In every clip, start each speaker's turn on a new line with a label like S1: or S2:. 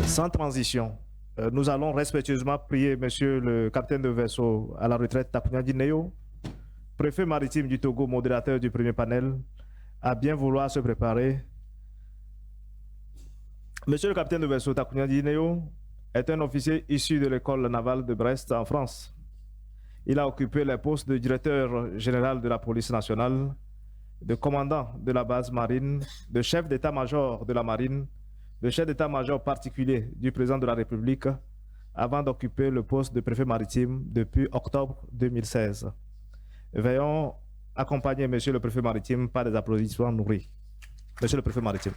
S1: Sans transition, nous allons respectueusement prier Monsieur le capitaine de vaisseau à la retraite Takunyandi Neo, préfet maritime du Togo, modérateur du premier panel, à bien vouloir se préparer. Monsieur le capitaine de vaisseau Takunyandi Neo est un officier issu de l'école navale de Brest en France. Il a occupé les postes de directeur général de la police nationale, de commandant de la base marine, de chef d'état-major de la marine, de chef d'état-major particulier du président de la République, avant d'occuper le poste de préfet maritime depuis octobre 2016. Veillons accompagner Monsieur le préfet maritime par des applaudissements nourris. Monsieur le préfet maritime.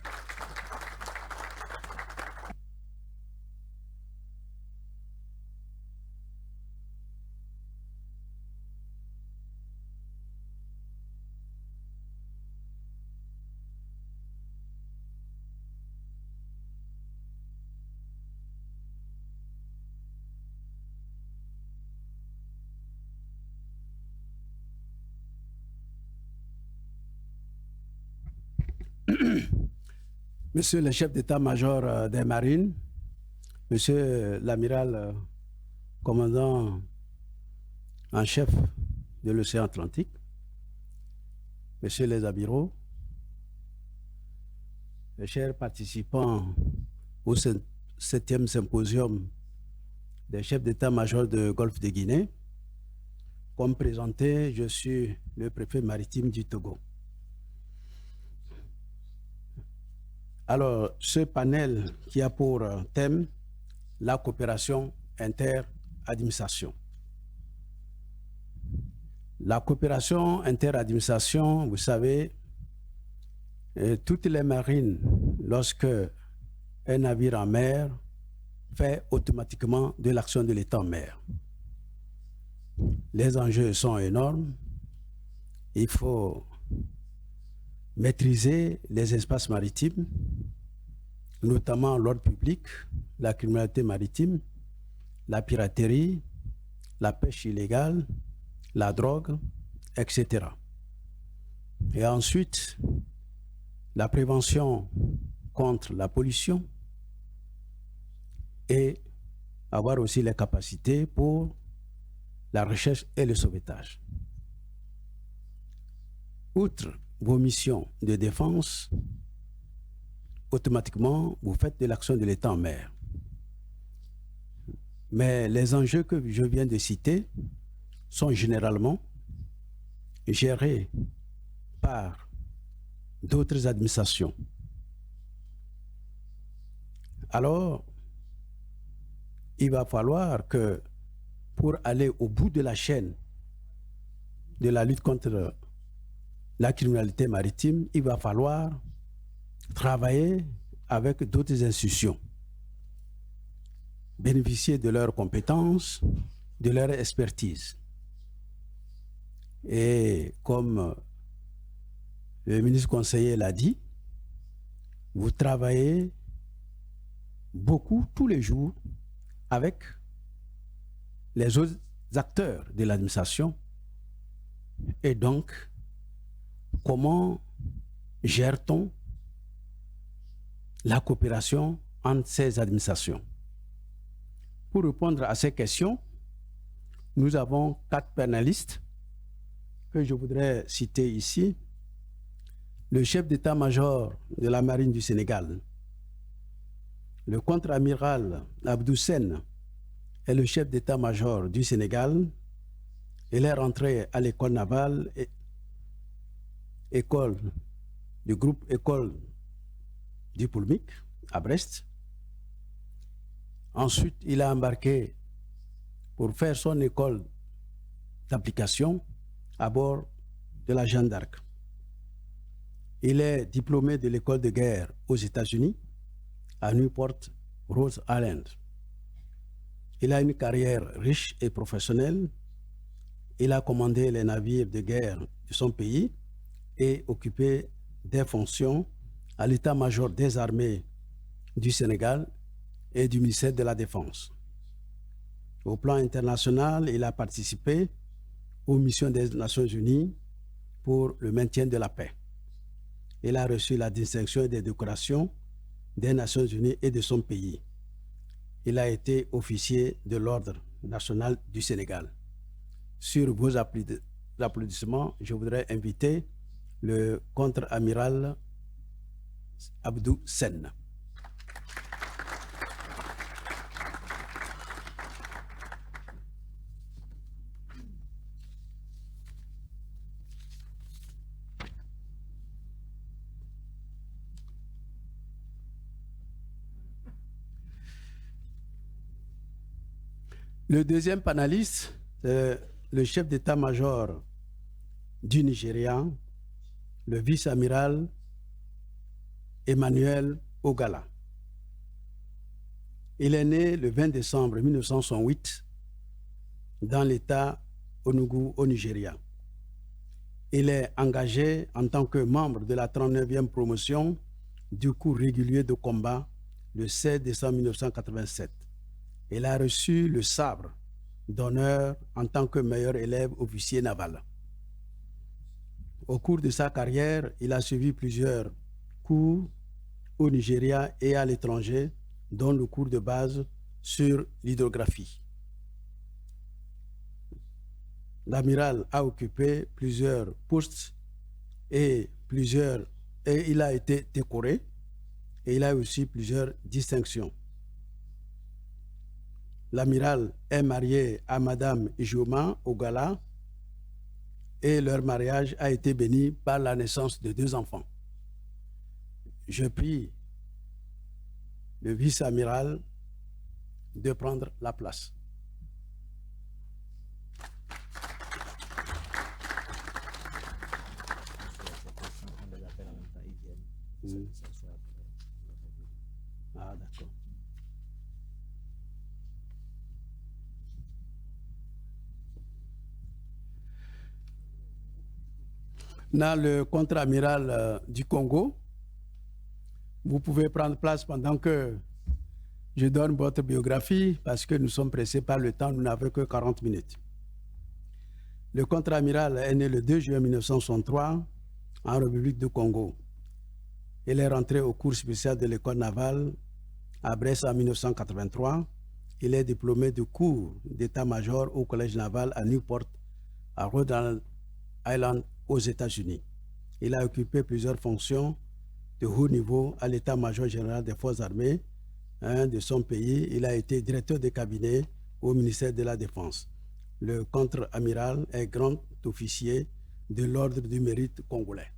S2: Monsieur le chef d'état-major des marines, monsieur l'amiral commandant en chef de l'océan Atlantique, monsieur les amiraux, les chers participants au 7e symposium des chefs d'état-major de Golfe de Guinée, comme présenté, je suis le préfet maritime du Togo. Alors, ce panel qui a pour thème la coopération inter-administration. La coopération inter-administration, vous savez, toutes les marines, lorsque un navire en mer fait automatiquement de l'action de l'État en mer. Les enjeux sont énormes. Il faut maîtriser les espaces maritimes, notamment l'ordre public, la criminalité maritime, la piraterie, la pêche illégale, la drogue, etc. Et ensuite, la prévention contre la pollution et avoir aussi les capacités pour la recherche et le sauvetage. Outre vos missions de défense, automatiquement, vous faites de l'action de l'État en mer. Mais les enjeux que je viens de citer sont généralement gérés par d'autres administrations. Alors, il va falloir que pour aller au bout de la chaîne de la lutte contre la criminalité maritime, il va falloir travailler avec d'autres institutions, bénéficier de leurs compétences, de leur expertise. Et comme le ministre conseiller l'a dit, vous travaillez beaucoup tous les jours avec les autres acteurs de l'administration. Et donc, comment gère-t-on la coopération entre ces administrations? Pour répondre à ces questions, nous avons 4 panélistes que je voudrais citer ici. Le chef d'état-major de la marine du Sénégal, le contre-amiral Abdou Sène est le chef d'état-major du Sénégal. Il est rentré à l'école navale, école du groupe École diplomique à Brest. Ensuite, il a embarqué pour faire son école d'application à bord de la Jeanne d'Arc. Il est diplômé de l'école de guerre aux États-Unis, à Newport, Rhode Island. Il a une carrière riche et professionnelle. Il a commandé les navires de guerre de son pays et occupé des fonctions à l'état-major des armées du Sénégal et du ministère de la Défense. Au plan international, il a participé aux missions des Nations Unies pour le maintien de la paix. Il a reçu la distinction et des décorations des Nations Unies et de son pays. il a été officier de l'Ordre national du Sénégal. Sur vos applaudissements, je voudrais inviter le contre-amiral Abdou Sen. Le deuxième panéliste, c'est le chef d'état-major du Nigeria, le vice-amiral Emmanuel Ogala. Il est né le 20 décembre 1968 dans l'État Enugu au Nigeria. Il est engagé en tant que membre de la 39e promotion du cours régulier de combat le 16 décembre 1987. Il a reçu le sabre d'honneur en tant que meilleur élève officier naval. Au cours de sa carrière, il a suivi plusieurs cours au Nigeria et à l'étranger, dont le cours de base sur l'hydrographie. L'amiral a occupé plusieurs postes et il a été décoré et il a aussi plusieurs distinctions. L'amiral est marié à Madame Ijoma Ogala et leur mariage a été béni par la naissance de 2 enfants. Je prie le vice-amiral de prendre la place. Ah, d'accord. Dans le contre-amiral du Congo, vous pouvez prendre place pendant que je donne votre biographie parce que nous sommes pressés par le temps, nous n'avons que 40 minutes. Le contre-amiral est né le 2 juin 1963 en République du Congo. Il est rentré au cours spécial de l'école navale à Brest en 1983. Il est diplômé du cours d'état-major au collège naval à Newport, à Rhode Island, aux États-Unis. Il a occupé plusieurs fonctions de haut niveau à l'état-major général des forces armées de son pays. Il a été directeur de cabinet au ministère de la Défense. Le contre-amiral est grand officier de l'Ordre du Mérite congolais.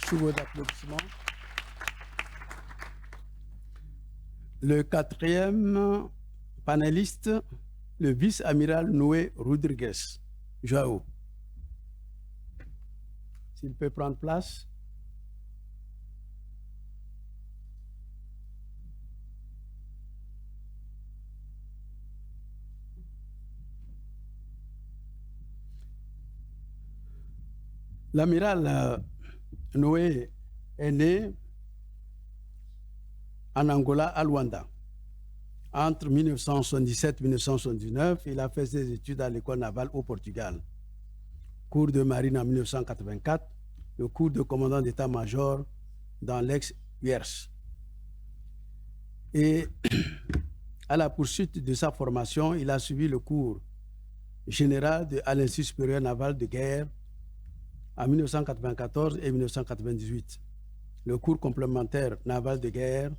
S2: Sous vos applaudissements. Le 4e panéliste, le vice-amiral Noé Rodriguez Joao. S'il peut prendre place. L'amiral Noé est né en Angola, à Luanda. Entre 1977 et 1979, il a fait ses études à l'école navale au Portugal. Cours de marine en 1984, le cours de commandant d'état-major dans l'ex-URSS. Et à la poursuite de sa formation, il a suivi le cours général à l'Institut supérieur naval de guerre en 1994 et 1998. Le cours complémentaire naval de guerre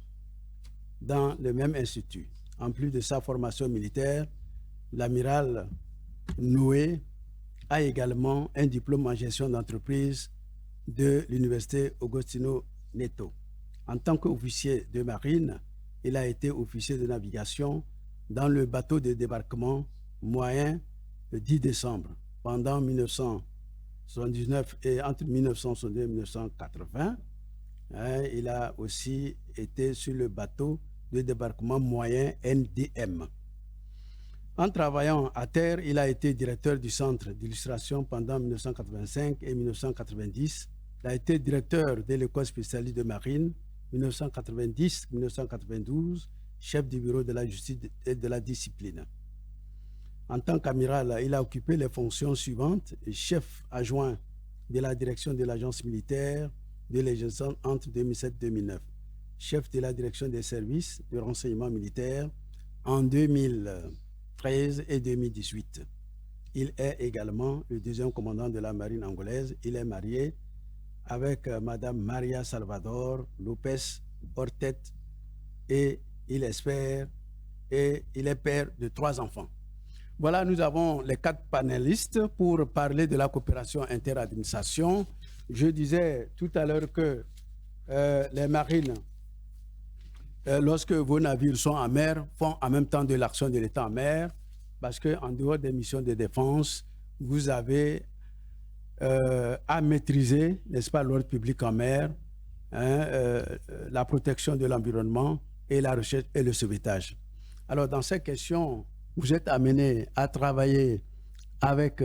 S2: dans le même institut. En plus de sa formation militaire, l'amiral Noé a également un diplôme en gestion d'entreprise de l'université Agostino Neto. En tant qu'officier de marine, il a été officier de navigation dans le bateau de débarquement moyen le 10 décembre. Pendant 1979 et entre 1962 et 1980, il a aussi été sur le bateau de débarquement moyen NDM. En travaillant à terre, il a été directeur du centre d'illustration pendant 1985 et 1990. Il a été directeur de l'école spécialiste de marine 1990-1992, chef du bureau de la justice et de la discipline. En tant qu'amiral, il a occupé les fonctions suivantes: chef adjoint de la direction de l'agence militaire de l'Égypte entre 2007 et 2009, chef de la direction des services de renseignement militaire en 2013 et 2018. Il est également le deuxième commandant de la marine angolaise. Il est marié avec Madame Maria Salvador Lopez Ortet et il est père de 3 enfants. Voilà, nous avons les 4 panélistes pour parler de la coopération interadministration. Je disais tout à l'heure que les marines, lorsque vos navires sont en mer, font en même temps de l'action de l'État en mer, parce qu'en dehors des missions de défense, vous avez à maîtriser, n'est-ce pas, l'ordre public en mer, la protection de l'environnement et la recherche et le sauvetage. Alors, dans ces questions, vous êtes amenés à travailler avec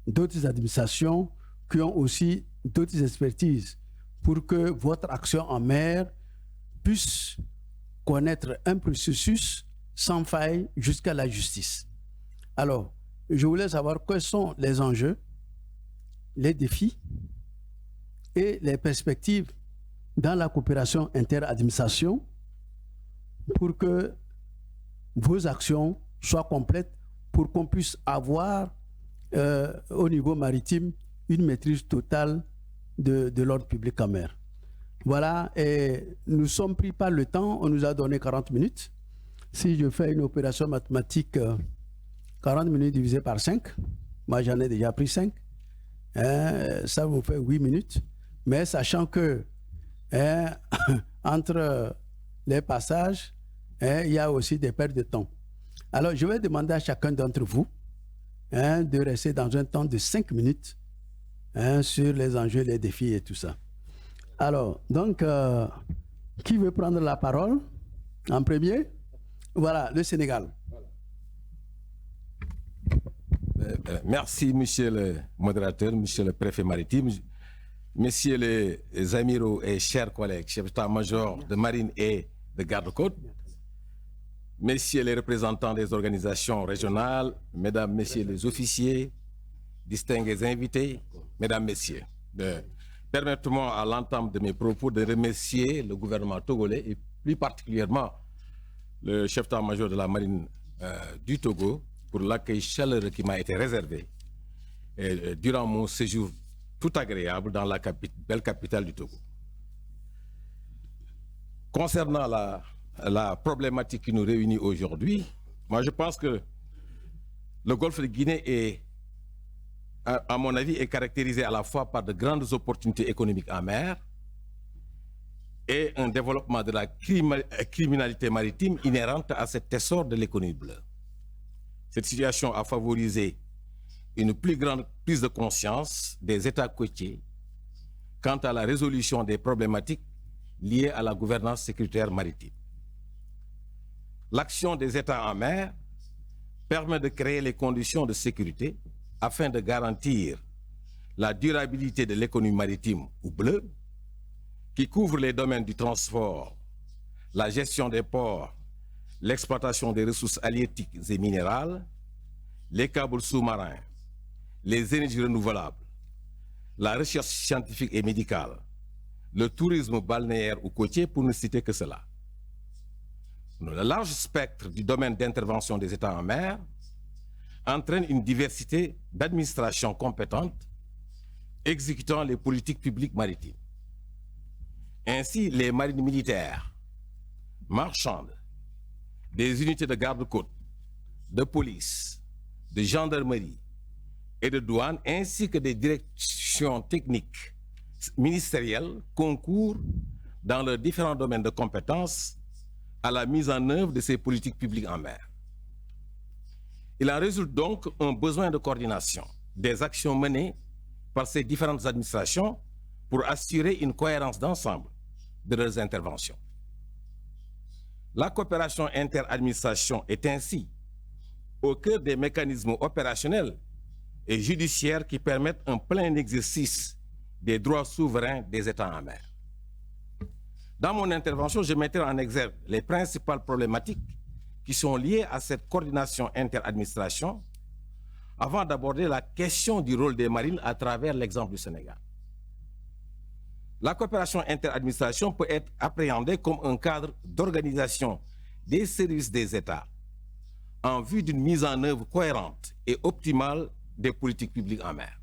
S2: d'autres administrations qui ont aussi d'autres expertises pour que votre action en mer puisse connaître un processus sans faille jusqu'à la justice. Alors, je voulais savoir quels sont les enjeux, les défis et les perspectives dans la coopération interadministration pour que vos actions soient complètes, pour qu'on puisse avoir au niveau maritime une maîtrise totale de l'ordre public en mer. Voilà, et nous sommes pris par le temps, on nous a donné 40 minutes. Si je fais une opération mathématique, 40 minutes divisé par 5, moi j'en ai déjà pris 5, ça vous fait 8 minutes. Mais sachant que entre les passages, il y a aussi des pertes de temps. Alors je vais demander à chacun d'entre vous de rester dans un temps de 5 minutes sur les enjeux, les défis et tout ça. Alors, donc, qui veut prendre la parole en premier? Voilà, le Sénégal.
S3: Merci, monsieur le modérateur, monsieur le préfet maritime, messieurs les amiraux et chers collègues, chefs d'état-major de marine et de garde-côte, messieurs les représentants des organisations régionales, mesdames, messieurs les officiers, distingués invités, mesdames, messieurs. Permettez-moi à l'entame de mes propos de remercier le gouvernement togolais et plus particulièrement le chef d'état-major de la marine du Togo pour l'accueil chaleureux qui m'a été réservé durant mon séjour tout agréable dans la belle capitale du Togo. Concernant la problématique qui nous réunit aujourd'hui, moi je pense que le golfe de Guinée est, à mon avis, est caractérisé à la fois par de grandes opportunités économiques en mer et un développement de la criminalité maritime inhérente à cet essor de l'économie bleue. Cette situation a favorisé une plus grande prise de conscience des États côtiers quant à la résolution des problématiques liées à la gouvernance sécuritaire maritime. L'action des États en mer permet de créer les conditions de sécurité afin de garantir la durabilité de l'économie maritime ou bleue, qui couvre les domaines du transport, la gestion des ports, l'exploitation des ressources halieutiques et minérales, les câbles sous-marins, les énergies renouvelables, la recherche scientifique et médicale, le tourisme balnéaire ou côtier, pour ne citer que cela. Le large spectre du domaine d'intervention des États en mer entraîne une diversité d'administrations compétentes exécutant les politiques publiques maritimes. Ainsi, les marines militaires, marchandes, des unités de garde-côte, de police, de gendarmerie et de douane, ainsi que des directions techniques ministérielles concourent dans leurs différents domaines de compétences à la mise en œuvre de ces politiques publiques en mer. Il en résulte donc un besoin de coordination des actions menées par ces différentes administrations pour assurer une cohérence d'ensemble de leurs interventions. La coopération interadministration est ainsi au cœur des mécanismes opérationnels et judiciaires qui permettent un plein exercice des droits souverains des États en mer. Dans mon intervention, je mettrai en exergue les principales problématiques qui sont liées à cette coordination interadministration avant d'aborder la question du rôle des marines à travers l'exemple du Sénégal. La coopération interadministration peut être appréhendée comme un cadre d'organisation des services des États en vue d'une mise en œuvre cohérente et optimale des politiques publiques en mer.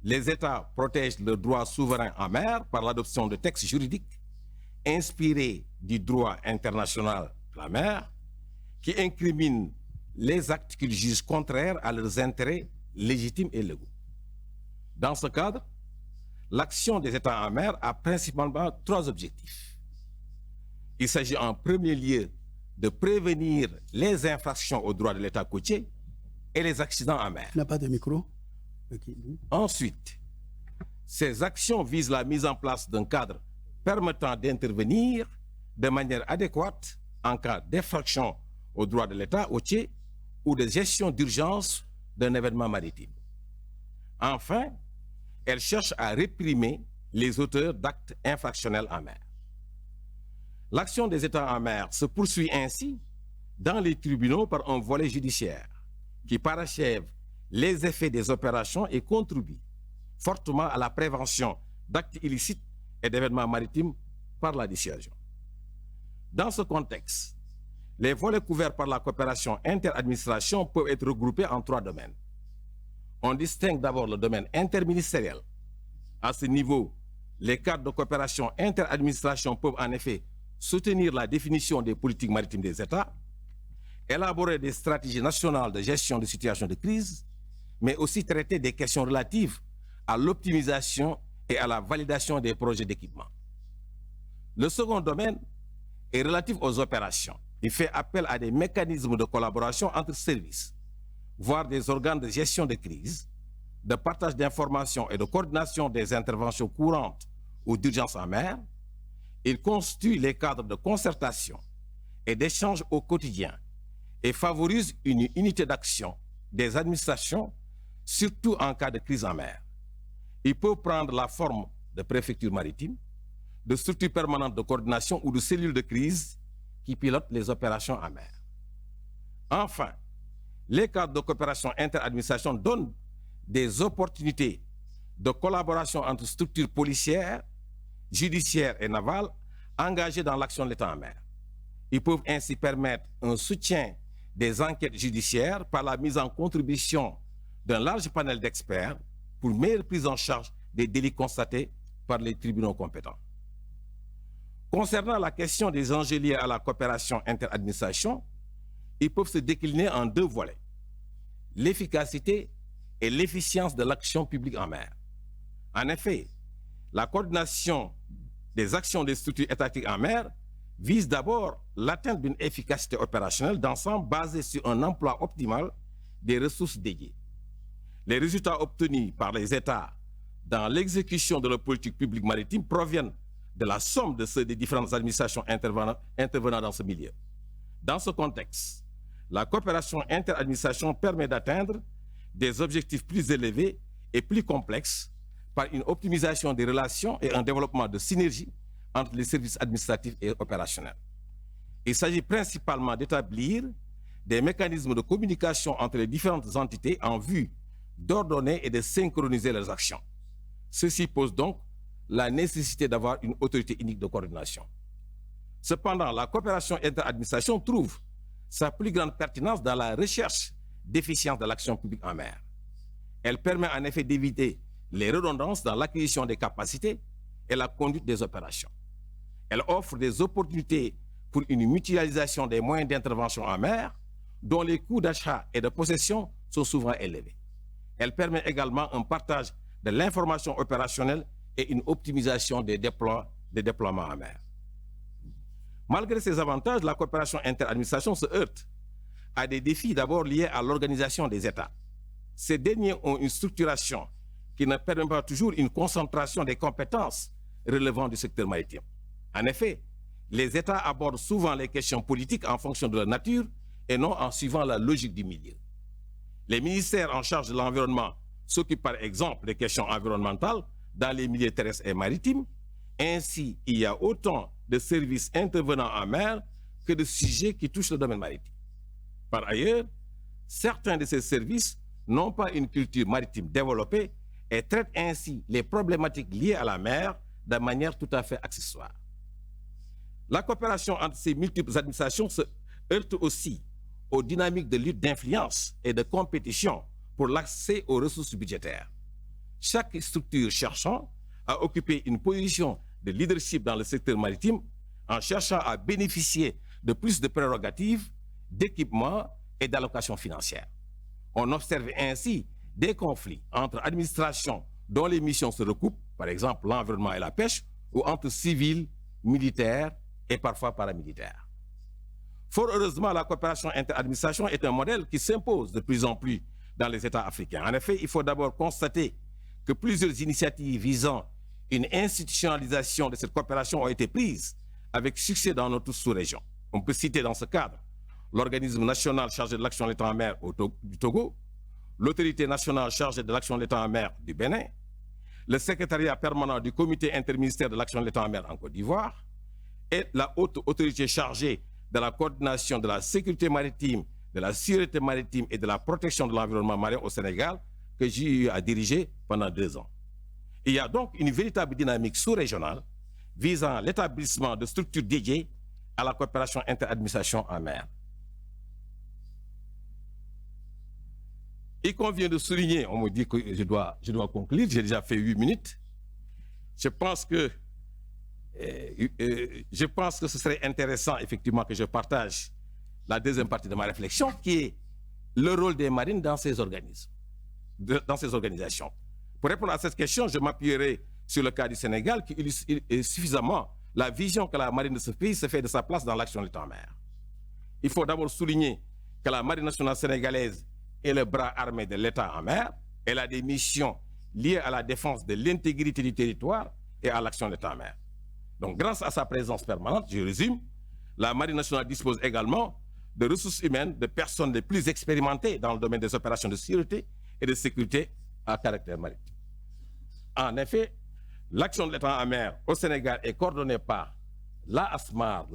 S3: Les États protègent leurs droits souverains en mer par l'adoption de textes juridiques inspirés du droit international de la mer qui incriminent les actes qu'ils jugent contraires à leurs intérêts légitimes et légaux. Dans ce cadre, l'action des États en mer a principalement 3 objectifs. Il s'agit en premier lieu de prévenir les infractions aux droits de l'État côtier et les accidents en mer.
S2: Il n'a pas de micro. Okay.
S3: Ensuite, ces actions visent la mise en place d'un cadre permettant d'intervenir de manière adéquate en cas d'infraction aux droits de l'État côtier ou de gestion d'urgence d'un événement maritime. Enfin, elle cherche à réprimer les auteurs d'actes infractionnels en mer. L'action des États en mer se poursuit ainsi dans les tribunaux par un volet judiciaire qui parachève les effets des opérations et contribue fortement à la prévention d'actes illicites et d'événements maritimes par la dissuasion. Dans ce contexte, les volets couverts par la coopération interadministration peuvent être regroupés en 3 domaines. On distingue d'abord le domaine interministériel. À ce niveau, les cadres de coopération interadministration peuvent en effet soutenir la définition des politiques maritimes des États, élaborer des stratégies nationales de gestion de situations de crise, mais aussi traiter des questions relatives à l'optimisation et à la validation des projets d'équipement. Le second domaine est relatif aux opérations. Il fait appel à des mécanismes de collaboration entre services, voire des organes de gestion de crise, de partage d'informations et de coordination des interventions courantes ou d'urgence en mer. Il constitue les cadres de concertation et d'échange au quotidien et favorise une unité d'action des administrations, surtout en cas de crise en mer. Il peut prendre la forme de préfectures maritimes, de structures permanentes de coordination ou de cellules de crise qui pilotent les opérations en mer. Enfin, les cadres de coopération interadministration donnent des opportunités de collaboration entre structures policières, judiciaires et navales engagées dans l'action de l'État en mer. Ils peuvent ainsi permettre un soutien des enquêtes judiciaires par la mise en contribution d'un large panel d'experts pour une meilleure prise en charge des délits constatés par les tribunaux compétents. Concernant la question des enjeux liés à la coopération interadministration, ils peuvent se décliner en 2 volets: l'efficacité et l'efficience de l'action publique en mer. En effet, la coordination des actions des structures étatiques en mer vise d'abord l'atteinte d'une efficacité opérationnelle d'ensemble basée sur un emploi optimal des ressources dédiées. Les résultats obtenus par les États dans l'exécution de la politique publique maritime proviennent de la somme de ceux des différentes administrations intervenant dans ce milieu. Dans ce contexte, la coopération interadministration permet d'atteindre des objectifs plus élevés et plus complexes par une optimisation des relations et un développement de synergie entre les services administratifs et opérationnels. Il s'agit principalement d'établir des mécanismes de communication entre les différentes entités en vue d'ordonner et de synchroniser leurs actions. Ceci pose donc la nécessité d'avoir une autorité unique de coordination. Cependant, la coopération interadministration trouve sa plus grande pertinence dans la recherche d'efficience de l'action publique en mer. Elle permet en effet d'éviter les redondances dans l'acquisition des capacités et la conduite des opérations. Elle offre des opportunités pour une mutualisation des moyens d'intervention en mer, dont les coûts d'achat et de possession sont souvent élevés. Elle permet également un partage de l'information opérationnelle et une optimisation des déploiements en mer. Malgré ces avantages, la coopération interadministration se heurte à des défis d'abord liés à l'organisation des États. Ces derniers ont une structuration qui ne permet pas toujours une concentration des compétences relevant du secteur maritime. En effet, les États abordent souvent les questions politiques en fonction de leur nature et non en suivant la logique du milieu. Les ministères en charge de l'environnement s'occupent par exemple des questions environnementales dans les milieux terrestres et maritimes. Ainsi, il y a autant de services intervenant en mer que de sujets qui touchent le domaine maritime. Par ailleurs, certains de ces services n'ont pas une culture maritime développée et traitent ainsi les problématiques liées à la mer de manière tout à fait accessoire. La coopération entre ces multiples administrations se heurte aussi aux dynamiques de lutte d'influence et de compétition pour l'accès aux ressources budgétaires. Chaque structure cherchant à occuper une position de leadership dans le secteur maritime en cherchant à bénéficier de plus de prérogatives, d'équipements et d'allocations financières. On observe ainsi des conflits entre administrations dont les missions se recoupent, par exemple l'environnement et la pêche, ou entre civils, militaires et parfois paramilitaires. Fort heureusement, la coopération inter-administration est un modèle qui s'impose de plus en plus dans les États africains. En effet, il faut d'abord constater que plusieurs initiatives visant une institutionnalisation de cette coopération ont été prises avec succès dans notre sous-région. On peut citer dans ce cadre l'organisme national chargé de l'action de l'État en mer du Togo, l'autorité nationale chargée de l'action de l'État en mer du Bénin, le secrétariat permanent du comité interministériel de l'action de l'État en mer en Côte d'Ivoire et la haute autorité chargée de la coordination de la sécurité maritime, de la sûreté maritime et de la protection de l'environnement marin au Sénégal que j'ai eu à diriger pendant 2 ans. Il y a donc une véritable dynamique sous-régionale visant l'établissement de structures dédiées à la coopération inter-administration en mer. Il convient de souligner, on me dit que je dois conclure, j'ai déjà fait 8 minutes. Je pense que ce serait intéressant effectivement que je partage la deuxième partie de ma réflexion, qui est le rôle des marines dans ces organismes, dans ces organisations. Pour répondre à cette question, je m'appuierai sur le cas du Sénégal qui illustre suffisamment la vision que la marine de ce pays se fait de sa place dans l'action de l'État en mer. Il faut d'abord souligner que la marine nationale sénégalaise est le bras armé de l'État en mer. Elle a des missions liées à la défense de l'intégrité du territoire et à l'action de l'État en mer. Donc, grâce à sa présence permanente, je résume, la marine nationale dispose également de ressources humaines, de personnes les plus expérimentées dans le domaine des opérations de sûreté et de sécurité à caractère maritime. En effet, l'action de l'État en mer au Sénégal est coordonnée par la ASMAR,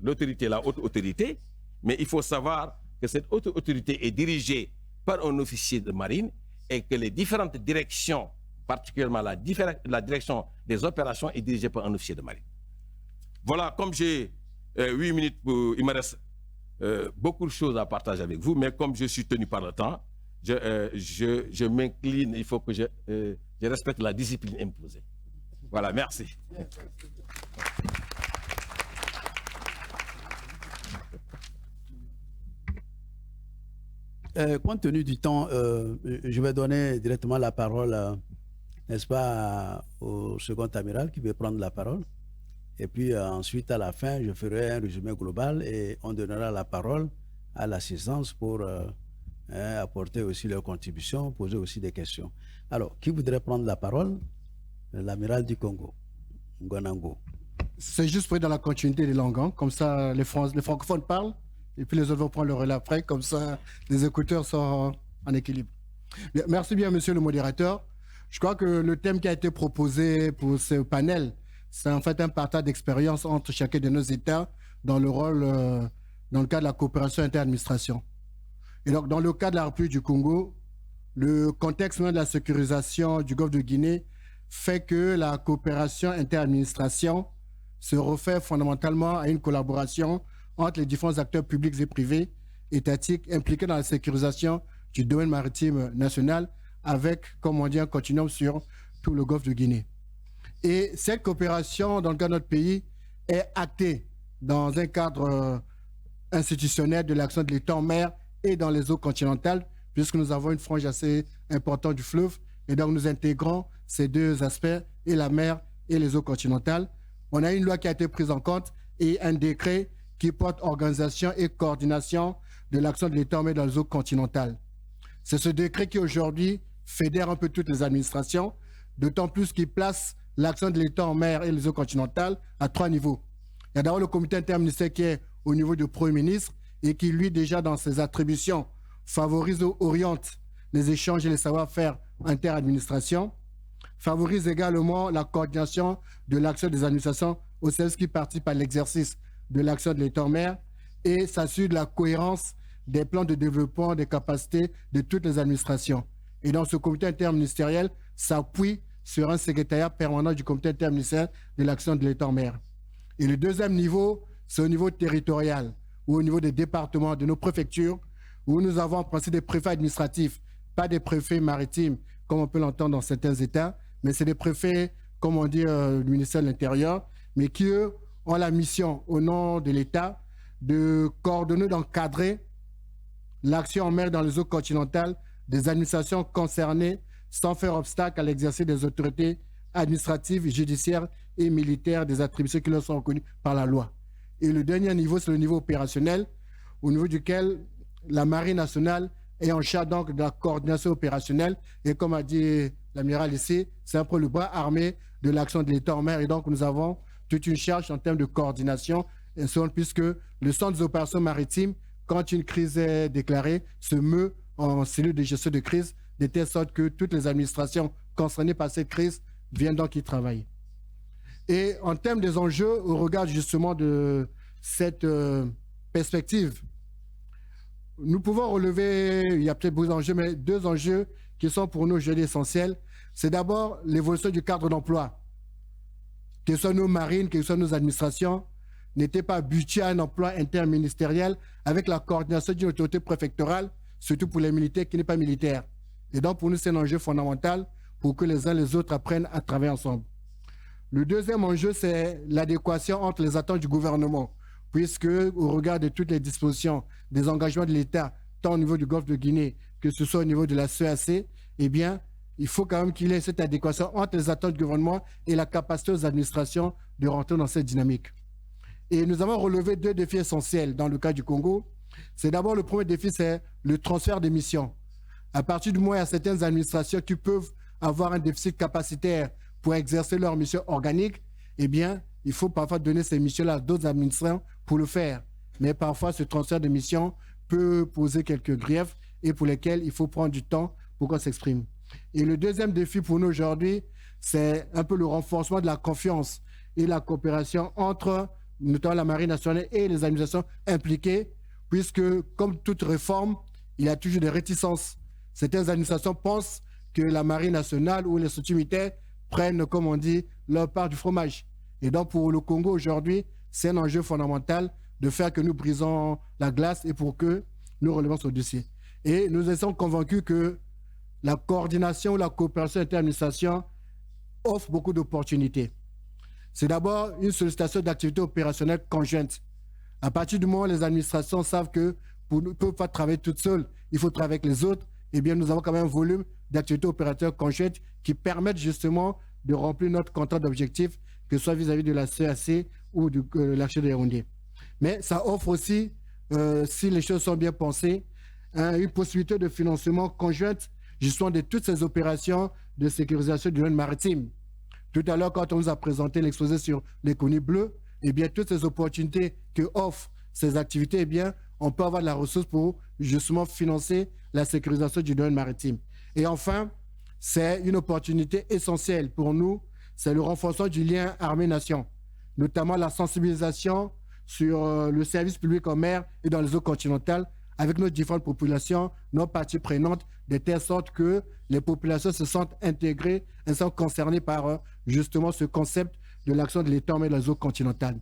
S3: l'autorité, la haute autorité, mais il faut savoir que cette haute autorité est dirigée par un officier de marine et que les différentes directions, particulièrement la direction des opérations, est dirigée par un officier de marine. Voilà, comme j'ai 8 minutes, il me reste beaucoup de choses à partager avec vous, mais comme je suis tenu par le temps, je m'incline, il faut que je respecte la discipline imposée. Voilà, merci.
S2: Compte tenu du temps, je vais donner directement la parole, n'est-ce pas, au second amiral qui veut prendre la parole. Et puis ensuite, à la fin, je ferai un résumé global et on donnera la parole à l'assistance pour apporter aussi leur contribution, poser aussi des questions. Alors, qui voudrait prendre la parole? L'amiral du Congo, Ngonango.
S4: C'est juste pour être dans la continuité des langues, hein. Comme ça les francophones parlent et puis les autres vont prendre le relais après, comme ça les écouteurs sont en équilibre. Bien, merci bien, monsieur le modérateur. Je crois que le thème qui a été proposé pour ce panel, c'est en fait un partage d'expérience entre chacun de nos États dans le rôle, dans le cadre de la coopération inter-administration. Et donc, dans le cas de la République du Congo, le contexte même de la sécurisation du Golfe de Guinée fait que la coopération inter-administration se refait fondamentalement à une collaboration entre les différents acteurs publics et privés étatiques impliqués dans la sécurisation du domaine maritime national avec, comme on dit, un continuum sur tout le Golfe de Guinée. Et cette coopération, dans le cas de notre pays, est actée dans un cadre institutionnel de l'action de l'État en mer et dans les eaux continentales, puisque nous avons une frange assez importante du fleuve, et donc nous intégrons ces deux aspects, et la mer et les eaux continentales. On a une loi qui a été prise en compte et un décret qui porte organisation et coordination de l'action de l'État en mer dans les eaux continentales. C'est ce décret qui aujourd'hui fédère un peu toutes les administrations, d'autant plus qu'il place l'action de l'État en mer et les eaux continentales à 3 niveaux. Il y a d'abord le comité interministériel qui est au niveau du Premier ministre et qui, lui, déjà dans ses attributions, favorise ou oriente les échanges et les savoir-faire inter-administration, favorise également la coordination de l'action des administrations au service qui participent à l'exercice de l'action de l'État en mer et s'assure de la cohérence des plans de développement des capacités de toutes les administrations. Et dans ce comité interministériel s'appuie sur un secrétariat permanent du comité interministériel de l'action de l'État en mer. Et le deuxième niveau, c'est au niveau territorial, ou au niveau des départements, de nos préfectures, où nous avons en principe des préfets administratifs, pas des préfets maritimes, comme on peut l'entendre dans certains États, mais c'est des préfets, comme on dit, du ministère de l'Intérieur, mais qui, eux, ont la mission, au nom de l'État, de coordonner, d'encadrer l'action en mer dans les eaux continentales des administrations concernées sans faire obstacle à l'exercice des autorités administratives, judiciaires et militaires des attributions qui leur sont reconnues par la loi. Et le dernier niveau, c'est le niveau opérationnel, au niveau duquel la Marine nationale est en charge donc de la coordination opérationnelle. Et comme a dit l'amiral ici, c'est un peu le bras armé de l'action de l'État en mer. Et donc, nous avons toute une charge en termes de coordination, puisque le centre des opérations maritimes, quand une crise est déclarée, se meut en cellule de gestion de crise, de telle sorte que toutes les administrations concernées par cette crise viennent donc y travailler. Et en termes des enjeux, au regard justement de cette perspective, nous pouvons relever, il y a peut-être beaucoup d'enjeux, mais deux enjeux qui sont pour nous aujourd'hui essentiels. C'est d'abord l'évolution du cadre d'emploi. Que ce soit nos marines, que ce soit nos administrations, n'étaient pas habitués à un emploi interministériel avec la coordination d'une autorité préfectorale, surtout pour les militaires qui n'est pas militaire. Et donc, pour nous, c'est un enjeu fondamental pour que les uns et les autres apprennent à travailler ensemble. Le deuxième enjeu, c'est l'adéquation entre les attentes du gouvernement, puisque, au regard de toutes les dispositions, des engagements de l'État, tant au niveau du Golfe de Guinée que ce soit au niveau de la CEAC, eh bien, il faut quand même qu'il y ait cette adéquation entre les attentes du gouvernement et la capacité aux administrations de rentrer dans cette dynamique. Et nous avons relevé deux défis essentiels dans le cas du Congo. C'est d'abord, le premier défi, c'est le transfert des missions. À partir du moment où il y a certaines administrations qui peuvent avoir un déficit capacitaire pour exercer leur mission organique, eh bien, il faut parfois donner ces missions-là à d'autres administrations pour le faire. Mais parfois, ce transfert de mission peut poser quelques griefs et pour lesquels il faut prendre du temps pour qu'on s'exprime. Et le deuxième défi pour nous aujourd'hui, c'est un peu le renforcement de la confiance et la coopération entre notamment la Marine nationale et les administrations impliquées, puisque, comme toute réforme, il y a toujours des réticences. Certaines administrations pensent que la Marine nationale ou les structures militaires prennent, comme on dit, leur part du fromage. Et donc, pour le Congo aujourd'hui, c'est un enjeu fondamental de faire que nous brisons la glace et pour que nous relevons ce dossier. Et nous sommes convaincus que la coordination ou la coopération interadministration offre beaucoup d'opportunités. C'est d'abord une sollicitation d'activités opérationnelles conjointes. À partir du moment où les administrations savent que pour ne peuvent pas travailler toutes seules, il faut travailler avec les autres, eh bien nous avons quand même un volume d'activités opérationnelles conjointes qui permettent justement de remplir notre contrat d'objectifs, que ce soit vis-à-vis de la CAC ou de l'archive de Yaoundé. Mais ça offre aussi, si les choses sont bien pensées, une possibilité de financement conjointe justement de toutes ces opérations de sécurisation du domaine maritime. Tout à l'heure, quand on nous a présenté l'exposé sur l'économie bleue, eh bien, toutes ces opportunités que offrent ces activités, eh bien, on peut avoir de la ressource pour justement financer la sécurisation du domaine maritime. Et enfin, c'est une opportunité essentielle pour nous, c'est le renforcement du lien armée-nation, notamment la sensibilisation sur le service public en mer et dans les eaux continentales avec nos différentes populations, nos parties prenantes, de telle sorte que les populations se sentent intégrées et sont concernées par justement ce concept de l'action de l'État en mer dans les eaux continentales.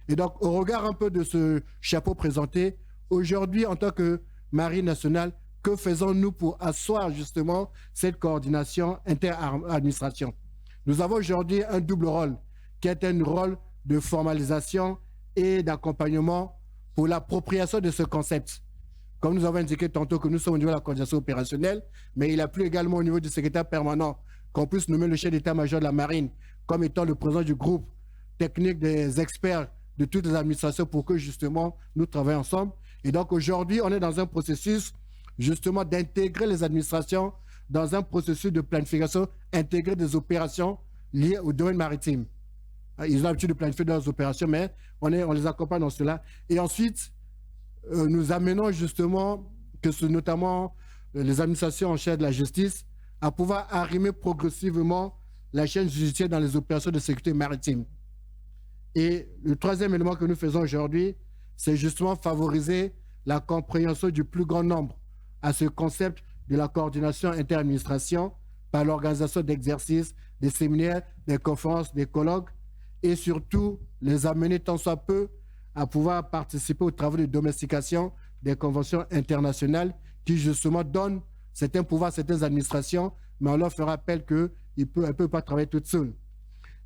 S4: Et donc, au regard un peu de ce chapeau présenté, aujourd'hui, en tant que Marine nationale, que faisons-nous pour asseoir justement cette coordination inter-administration? Nous avons aujourd'hui un double rôle, qui est un rôle de formalisation et d'accompagnement pour l'appropriation de ce concept. Comme nous avons indiqué tantôt que nous sommes au niveau de la coordination opérationnelle, mais il a plu également au niveau du secrétaire permanent qu'on puisse nommer le chef d'état-major de la marine comme étant le président du groupe technique des experts de toutes les administrations pour que justement nous travaillions ensemble. Et donc aujourd'hui, on est dans un processus justement d'intégrer les administrations dans un processus de planification intégrée des opérations liées au domaine maritime. Ils ont l'habitude de planifier leurs opérations, mais on les accompagne dans cela. Et ensuite, nous amenons justement, notamment les administrations en charge de la justice, à pouvoir arrimer progressivement la chaîne judiciaire dans les opérations de sécurité maritime. Et le troisième élément que nous faisons aujourd'hui, c'est justement favoriser la compréhension du plus grand nombre à ce concept de la coordination inter-administration par l'organisation d'exercices, des séminaires, des conférences, des colloques, et surtout les amener tant soit peu à pouvoir participer aux travaux de domestication des conventions internationales qui justement donnent certains pouvoirs à certaines administrations, mais on leur fera rappel qu'elles ne peuvent pas travailler toutes seules.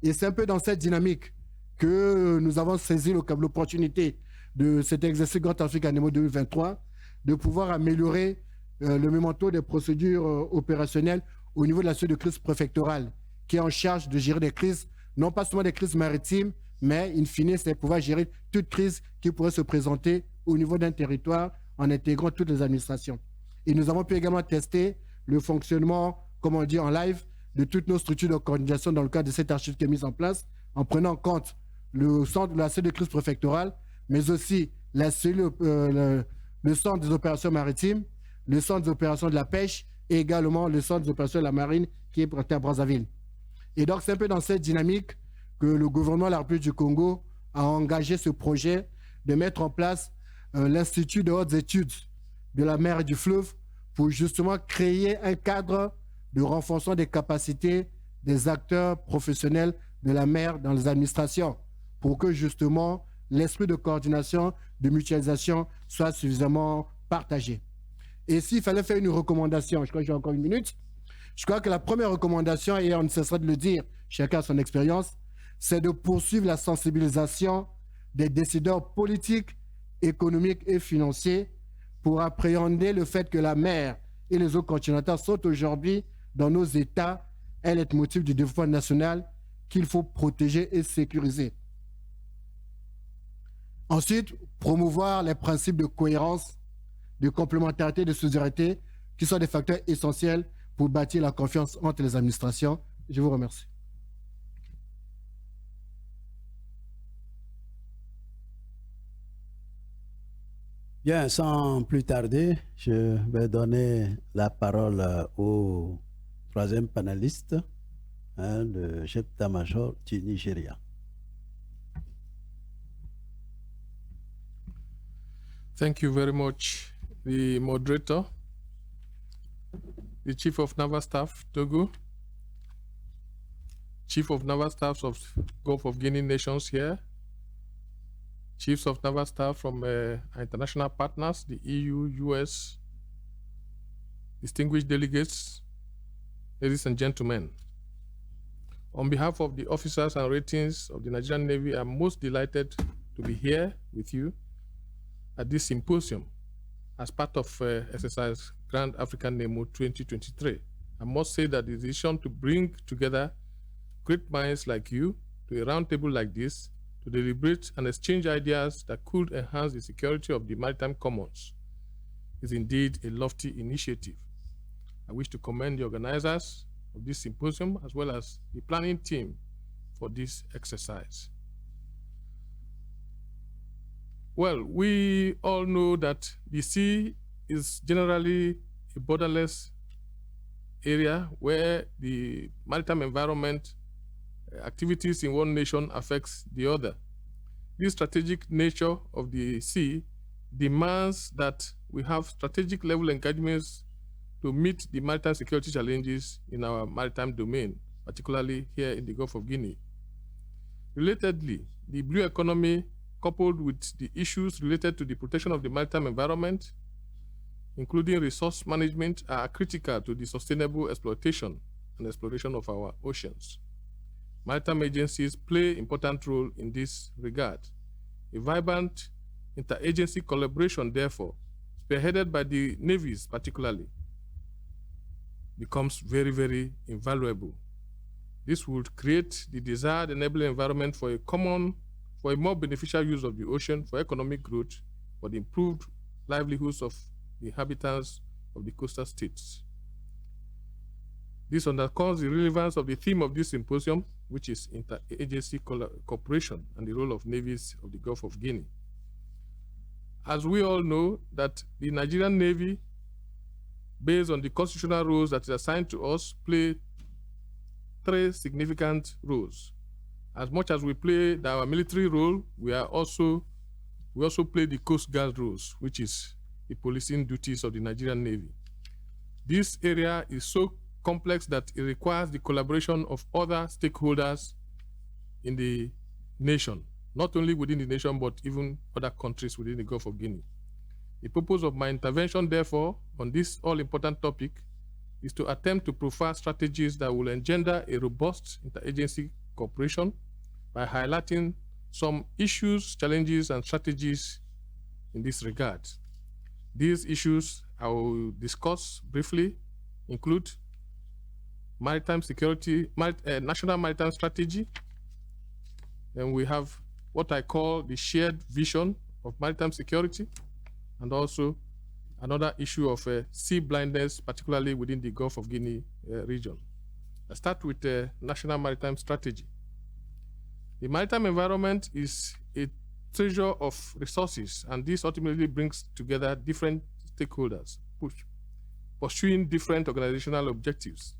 S4: Et c'est un peu dans cette dynamique que nous avons saisi l'opportunité de cet exercice Grand Afrique Animaux 2023 de pouvoir améliorer le mémento des procédures opérationnelles au niveau de la cellule de crise préfectorale qui est en charge de gérer des crises, non pas seulement des crises maritimes, mais in fine, c'est pouvoir gérer toute crise qui pourrait se présenter au niveau d'un territoire en intégrant toutes les administrations. Et nous avons pu également tester le fonctionnement, comme on dit en live, de toutes nos structures de coordination dans le cadre de cette archive qui est mise en place, en prenant en compte le centre de la cellule de crise préfectorale, mais aussi la cellule, le centre des opérations maritimes, le centre des opérations de la pêche et également le centre des opérations de la marine qui est à Brazzaville. Et donc, c'est un peu dans cette dynamique que le gouvernement de la République du Congo a engagé ce projet de mettre en place l'Institut de hautes études de la mer et du fleuve pour justement créer un cadre de renforcement des capacités des acteurs professionnels de la mer dans les administrations pour que justement l'esprit de coordination, de mutualisation soit suffisamment partagé. Et s'il fallait faire une recommandation, je crois que j'ai encore une minute, je crois que la première recommandation, et on ne cessera de le dire, chacun a son expérience, c'est de poursuivre la sensibilisation des décideurs politiques, économiques et financiers pour appréhender le fait que la mer et les eaux continentales sont aujourd'hui dans nos États un leitmotiv du développement national qu'il faut protéger et sécuriser. Ensuite, promouvoir les principes de cohérence, de complémentarité, de solidarité, qui sont des facteurs essentiels pour bâtir la confiance entre les administrations. Je vous remercie.
S2: Bien, sans plus tarder, je vais donner la parole au troisième panéliste, le chef d'état-major du Nigeria.
S5: Thank you very much, the moderator, the Chief of Naval Staff, Togo, Chief of Naval Staffs of Gulf of Guinea nations here, Chiefs of Naval Staff from our international partners, the EU, US, distinguished delegates, ladies and gentlemen. On behalf of the officers and ratings of the Nigerian Navy, I'm most delighted to be here with you at this symposium as part of exercise Grand African Nemo 2023. I must say that the decision to bring together great minds like you to a round table like this to deliberate and exchange ideas that could enhance the security of the maritime commons is indeed a lofty initiative. I wish to commend the organizers of this symposium as well as the planning team for this exercise. Well, we all know that the sea is generally a borderless area where the maritime environment activities in one nation affects the other. This strategic nature of the sea demands that we have strategic level engagements to meet the maritime security challenges in our maritime domain, particularly here in the Gulf of Guinea. Relatedly, the blue economy, coupled with the issues related to the protection of the maritime environment, including resource management, are critical to the sustainable exploitation and exploration of our oceans. Maritime agencies play an important role in this regard. A vibrant interagency collaboration, therefore, spearheaded by the navies particularly, becomes very, very invaluable. This would create the desired enabling environment for a more beneficial use of the ocean, for economic growth, for the improved livelihoods of the inhabitants of the coastal states. This underscores the relevance of the theme of this symposium, which is interagency cooperation and the role of navies of the Gulf of Guinea. As we all know, that the Nigerian Navy, based on the constitutional roles that is assigned to us, play three significant roles. As much as we play our military role, we also play the Coast Guard roles, which is the policing duties of the Nigerian Navy. This area is so complex that it requires the collaboration of other stakeholders in the nation, not only within the nation, but even other countries within the Gulf of Guinea. The purpose of my intervention, therefore, on this all-important topic is to attempt to profile strategies that will engender a robust interagency cooperation by highlighting some issues, challenges, and strategies in this regard. These issues I will discuss briefly include maritime security, national maritime strategy. Then we have what I call the shared vision of maritime security, and also another issue of sea blindness, particularly within the Gulf of Guinea region. I start with the national maritime strategy. The maritime environment is a treasure of resources, and this ultimately brings together different stakeholders, pursuing different organizational objectives.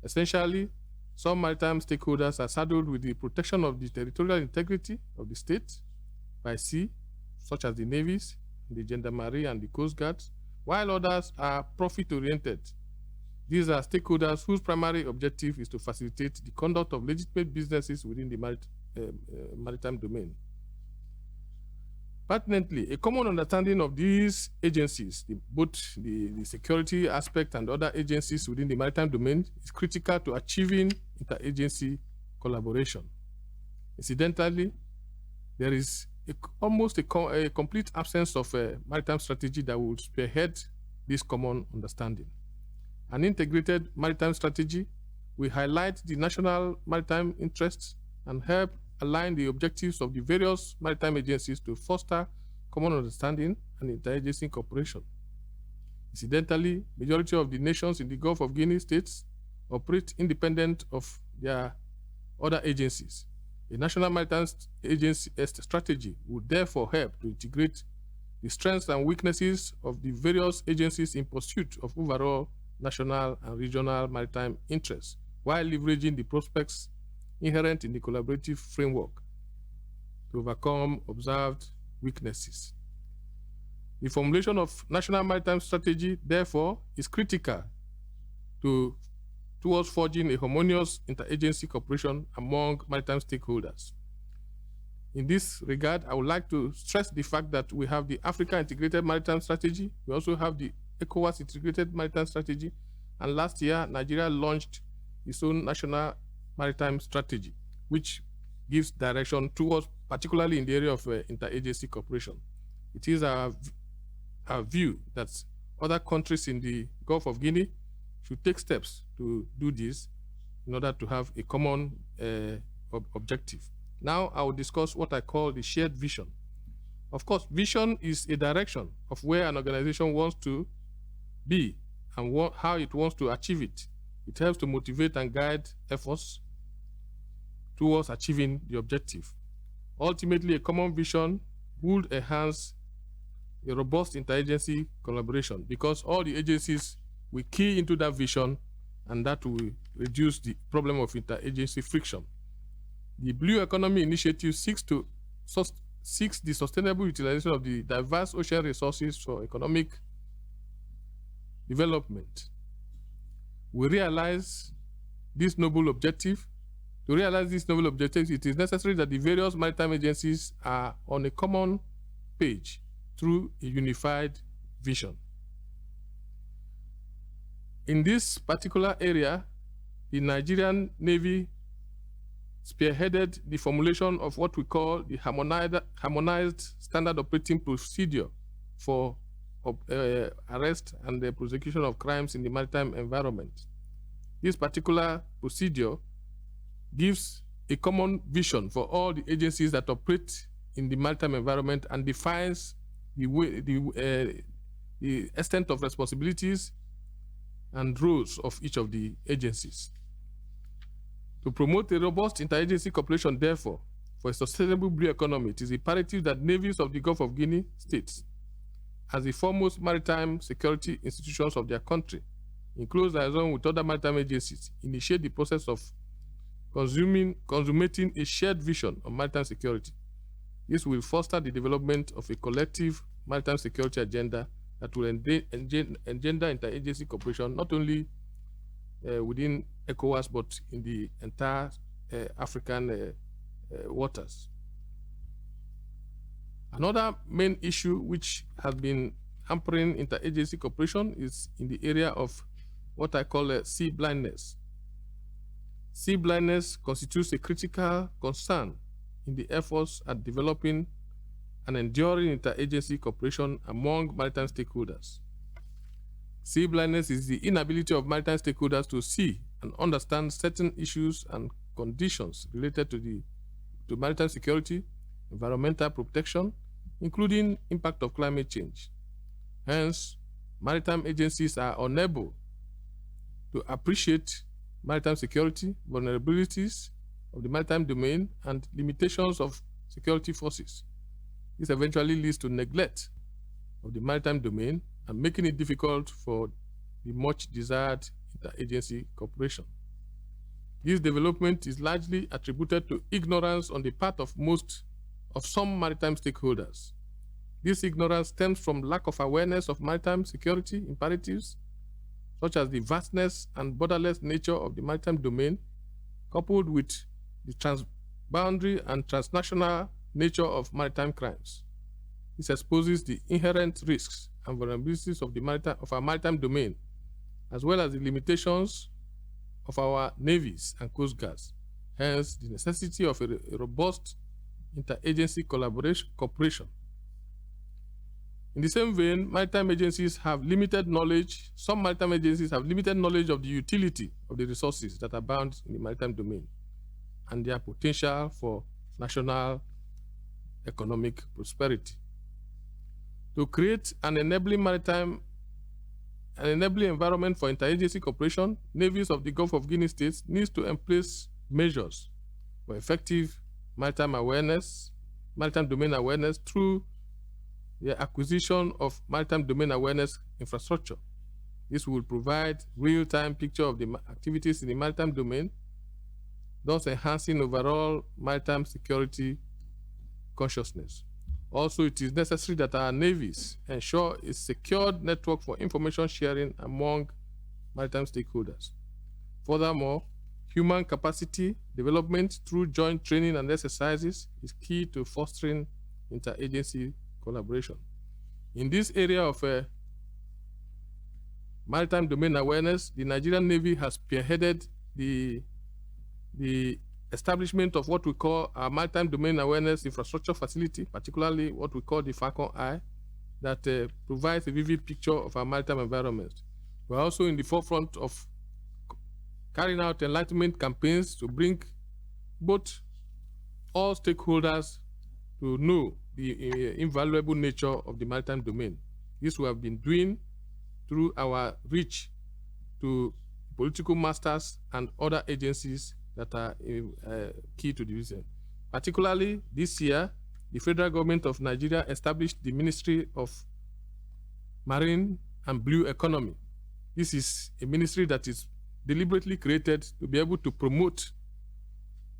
S5: Essentially, some maritime stakeholders are saddled with the protection of the territorial integrity of the state by sea, such as the navies, the gendarmerie, and the coast guards, while others are profit-oriented. These are stakeholders whose primary objective is to facilitate the conduct of legitimate businesses within the maritime domain. Pertinently, a common understanding of these agencies, both the security aspect and other agencies within the maritime domain, is critical to achieving interagency collaboration. Incidentally, there is almost a complete absence of a maritime strategy that would spearhead this common understanding. An integrated maritime strategy will highlight the national maritime interests and help align the objectives of the various maritime agencies to foster common understanding and interagency cooperation. Incidentally, majority of the nations in the Gulf of Guinea states operate independent of their other agencies. A national maritime agency strategy would therefore help to integrate the strengths and weaknesses of the various agencies in pursuit of overall national and regional maritime interests, while leveraging the prospects inherent in the collaborative framework to overcome observed weaknesses. The formulation of national maritime strategy, therefore, is critical towards forging a harmonious interagency cooperation among maritime stakeholders. In this regard, I would like to stress the fact that we have the Africa Integrated Maritime Strategy, we also have the ECOWAS Integrated Maritime Strategy, and last year, Nigeria launched its own national maritime strategy, which gives direction towards, particularly in the area of interagency cooperation. It is our view that other countries in the Gulf of Guinea should take steps to do this in order to have a common objective. Now I will discuss what I call the shared vision. Of course, vision is a direction of where an organization wants to be and how it wants to achieve it. It helps to motivate and guide efforts towards achieving the objective. Ultimately, a common vision would enhance a robust interagency collaboration because all the agencies will key into that vision, and that will reduce the problem of interagency friction. The Blue Economy Initiative seeks the sustainable utilization of the diverse ocean resources for economic development. We realize this noble objective. To realize this noble objective, it is necessary that the various maritime agencies are on a common page through a unified vision. In this particular area, the Nigerian Navy spearheaded the formulation of what we call the harmonized standard operating procedure for arrest and the prosecution of crimes in the maritime environment. This particular procedure gives a common vision for all the agencies that operate in the maritime environment and defines the extent of responsibilities and roles of each of the agencies. To promote a robust interagency cooperation, therefore, for a sustainable blue economy, it is imperative that navies of the Gulf of Guinea states, as the foremost maritime security institutions of their country, in close liaison with other maritime agencies, initiate the process of consummating a shared vision on maritime security. This will foster the development of a collective maritime security agenda that will engender interagency cooperation not only within ECOWAS, but in the entire African waters. Another main issue which has been hampering interagency cooperation is in the area of what I call sea blindness. Sea blindness constitutes a critical concern in the efforts at developing an enduring interagency cooperation among maritime stakeholders. Sea blindness is the inability of maritime stakeholders to see and understand certain issues and conditions related to maritime security, environmental protection, including impact of climate change. Hence, maritime agencies are unable to appreciate maritime security, vulnerabilities of the maritime domain, and limitations of security forces. This eventually leads to neglect of the maritime domain and making it difficult for the much desired interagency cooperation. This development is largely attributed to ignorance on the part of some maritime stakeholders. This ignorance stems from lack of awareness of maritime security imperatives, such as the vastness and borderless nature of the maritime domain, coupled with the transboundary and transnational nature of maritime crimes. This exposes the inherent risks and vulnerabilities of our maritime domain, as well as the limitations of our navies and coast guards. Hence, the necessity of a robust interagency cooperation. In the same vein, maritime agencies have limited knowledge. Some maritime agencies have limited knowledge of the utility of the resources that abound in the maritime domain and their potential for national economic prosperity. To create an enabling environment for interagency cooperation, navies of the Gulf of Guinea states need to embrace measures for effective maritime domain awareness through the acquisition of maritime domain awareness infrastructure. This will provide real-time picture of the activities in the maritime domain, thus enhancing overall maritime security consciousness. Also, it is necessary that our navies ensure a secured network for information sharing among maritime stakeholders. Furthermore, human capacity development through joint training and exercises is key to fostering interagency collaboration. In this area of maritime domain awareness, the Nigerian Navy has spearheaded the establishment of what we call our maritime domain awareness infrastructure facility, particularly what we call the Falcon Eye, that provides a vivid picture of our maritime environment. We're also in the forefront of carrying out enlightenment campaigns to bring both all stakeholders to know the invaluable nature of the maritime domain. This we have been doing through our reach to political masters and other agencies that are key to the vision. Particularly this year, the federal government of Nigeria established the Ministry of Marine and Blue Economy. This is a ministry that is deliberately created to be able to promote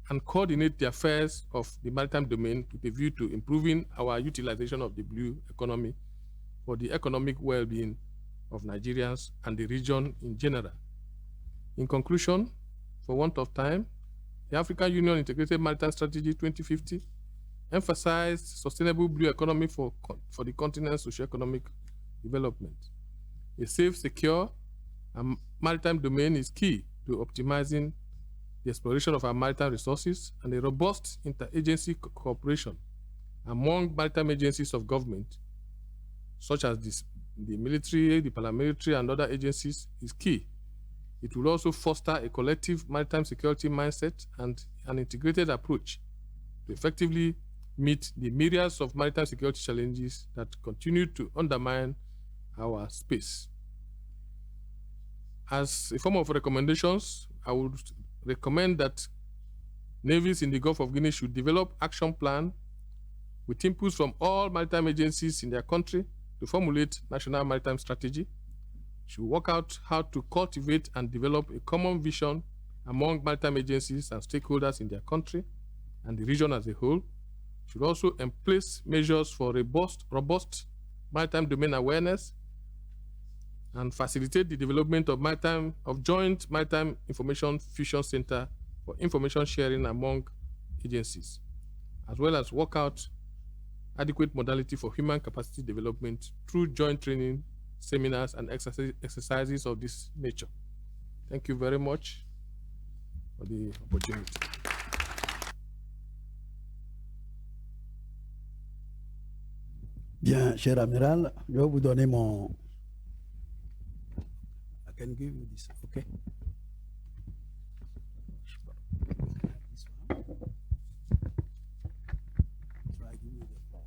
S5: and coordinate the affairs of the maritime domain with a view to improving our utilization of the blue economy for the economic well-being of Nigerians and the region in general. In conclusion, for want of time, the African Union Integrated Maritime Strategy 2050 emphasized sustainable blue economy for the continent's socio-economic development. A safe, secure, and maritime domain is key to optimizing the exploration of our maritime resources, and a robust interagency cooperation among maritime agencies of government, such as the military, the paramilitary, and other agencies, is key. It will also foster a collective maritime security mindset and an integrated approach to effectively meet the myriads of maritime security challenges that continue to undermine our space. As a form of recommendations, I would recommend that navies in the Gulf of Guinea should develop action plan with inputs from all maritime agencies in their country to formulate national maritime strategy, should work out how to cultivate and develop a common vision among maritime agencies and stakeholders in their country and the region as a whole, should also embrace measures for robust maritime domain awareness, and facilitate the development of joint maritime information fusion center for information sharing among agencies, as well as work out adequate modality for human capacity development through joint training, seminars, and exercises of this nature. Thank you very much for the opportunity.
S2: Bien, cher amiral, je vais vous donner mon... I can give you this, okay? So I give you the floor.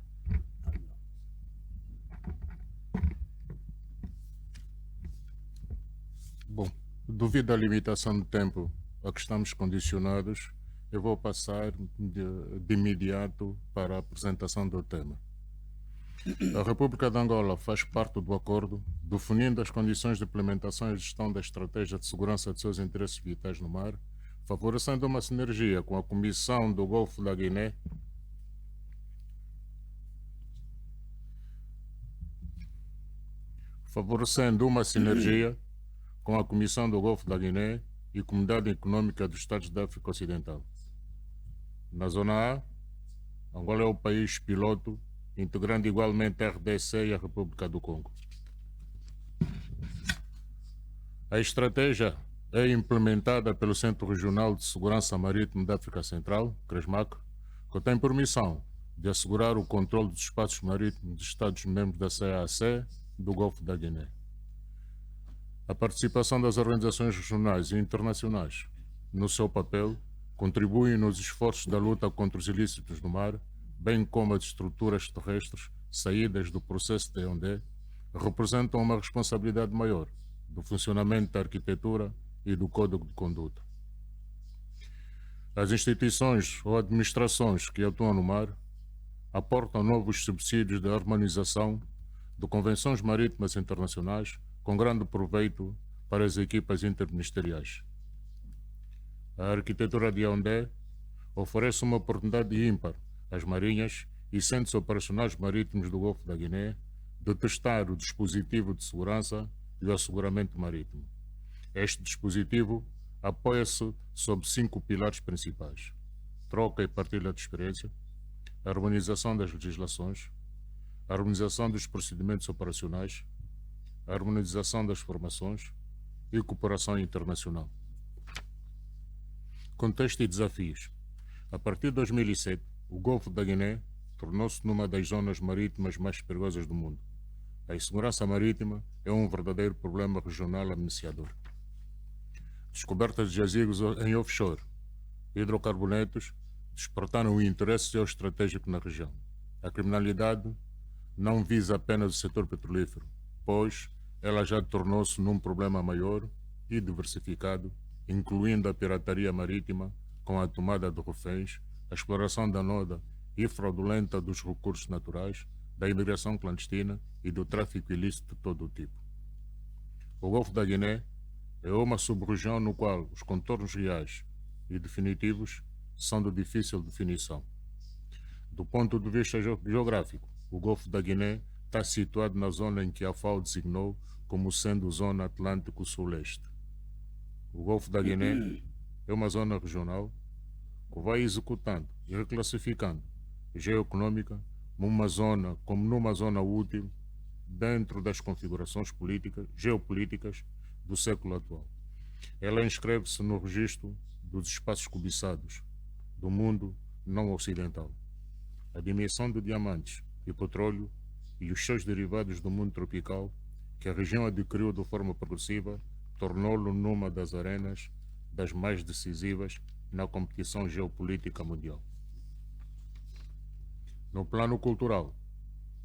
S6: Bom, devido à limitação de tempo a que estamos condicionados, eu vou passar de imediato para a apresentação do tema. A República de Angola faz parte do acordo definindo as condições de implementação e gestão da estratégia de segurança de seus interesses vitais no mar, favorecendo uma sinergia com a Comissão do Golfo da Guiné com a Comissão do Golfo da Guiné e Comunidade Econômica dos Estados da África Ocidental. Na Zona A, Angola é o país piloto, integrando igualmente a RDC e a República do Congo. A estratégia é implementada pelo Centro Regional de Segurança Marítima da África Central, CRESMAC, que tem por missão de assegurar o controle dos espaços marítimos dos Estados-membros da CEAC do Golfo da Guiné. A participação das organizações regionais e internacionais no seu papel contribui nos esforços da luta contra os ilícitos no mar, bem como as estruturas terrestres saídas do processo de Yaoundé, representam uma responsabilidade maior do funcionamento da arquitetura e do código de conduta. As instituições ou administrações que atuam no mar aportam novos subsídios de harmonização de convenções marítimas internacionais com grande proveito para as equipas interministeriais. A arquitetura de Yaoundé oferece uma oportunidade ímpar às marinhas e centros operacionais marítimos do Golfo da Guiné de testar o dispositivo de segurança e o asseguramento marítimo. Este dispositivo apoia-se sobre 5 pilares principais: troca e partilha de experiência, harmonização das legislações, harmonização dos procedimentos operacionais, harmonização das formações e cooperação internacional. Contexto e desafios. A partir de 2007, o Golfo da Guiné tornou-se numa das zonas marítimas mais perigosas do mundo. A insegurança marítima é um verdadeiro problema regional ameaçador. Descobertas de jazigos em offshore, hidrocarbonetos, despertaram o interesse geoestratégico na região. A criminalidade não visa apenas o setor petrolífero, pois ela já tornou-se num problema maior e diversificado, incluindo a pirataria marítima com a tomada de reféns, a exploração danosa e fraudulenta dos recursos naturais, da imigração clandestina e do tráfico ilícito de todo o tipo. O Golfo da Guiné é uma sub-região no qual os contornos reais e definitivos são de difícil definição. Do ponto de vista geográfico, o Golfo da Guiné está situado na zona em que a FAO designou como sendo Zona Atlântico-Sul-Este. O Golfo da Guiné é uma zona regional que vai executando e reclassificando geoeconômica como numa zona útil dentro das configurações geopolíticas do século atual. Ela inscreve-se no registro dos espaços cobiçados do mundo não ocidental. A dimensão de diamantes e petróleo e os seus derivados do mundo tropical que a região adquiriu de forma progressiva tornou-lo numa das arenas das mais decisivas na competição geopolítica mundial. No plano cultural,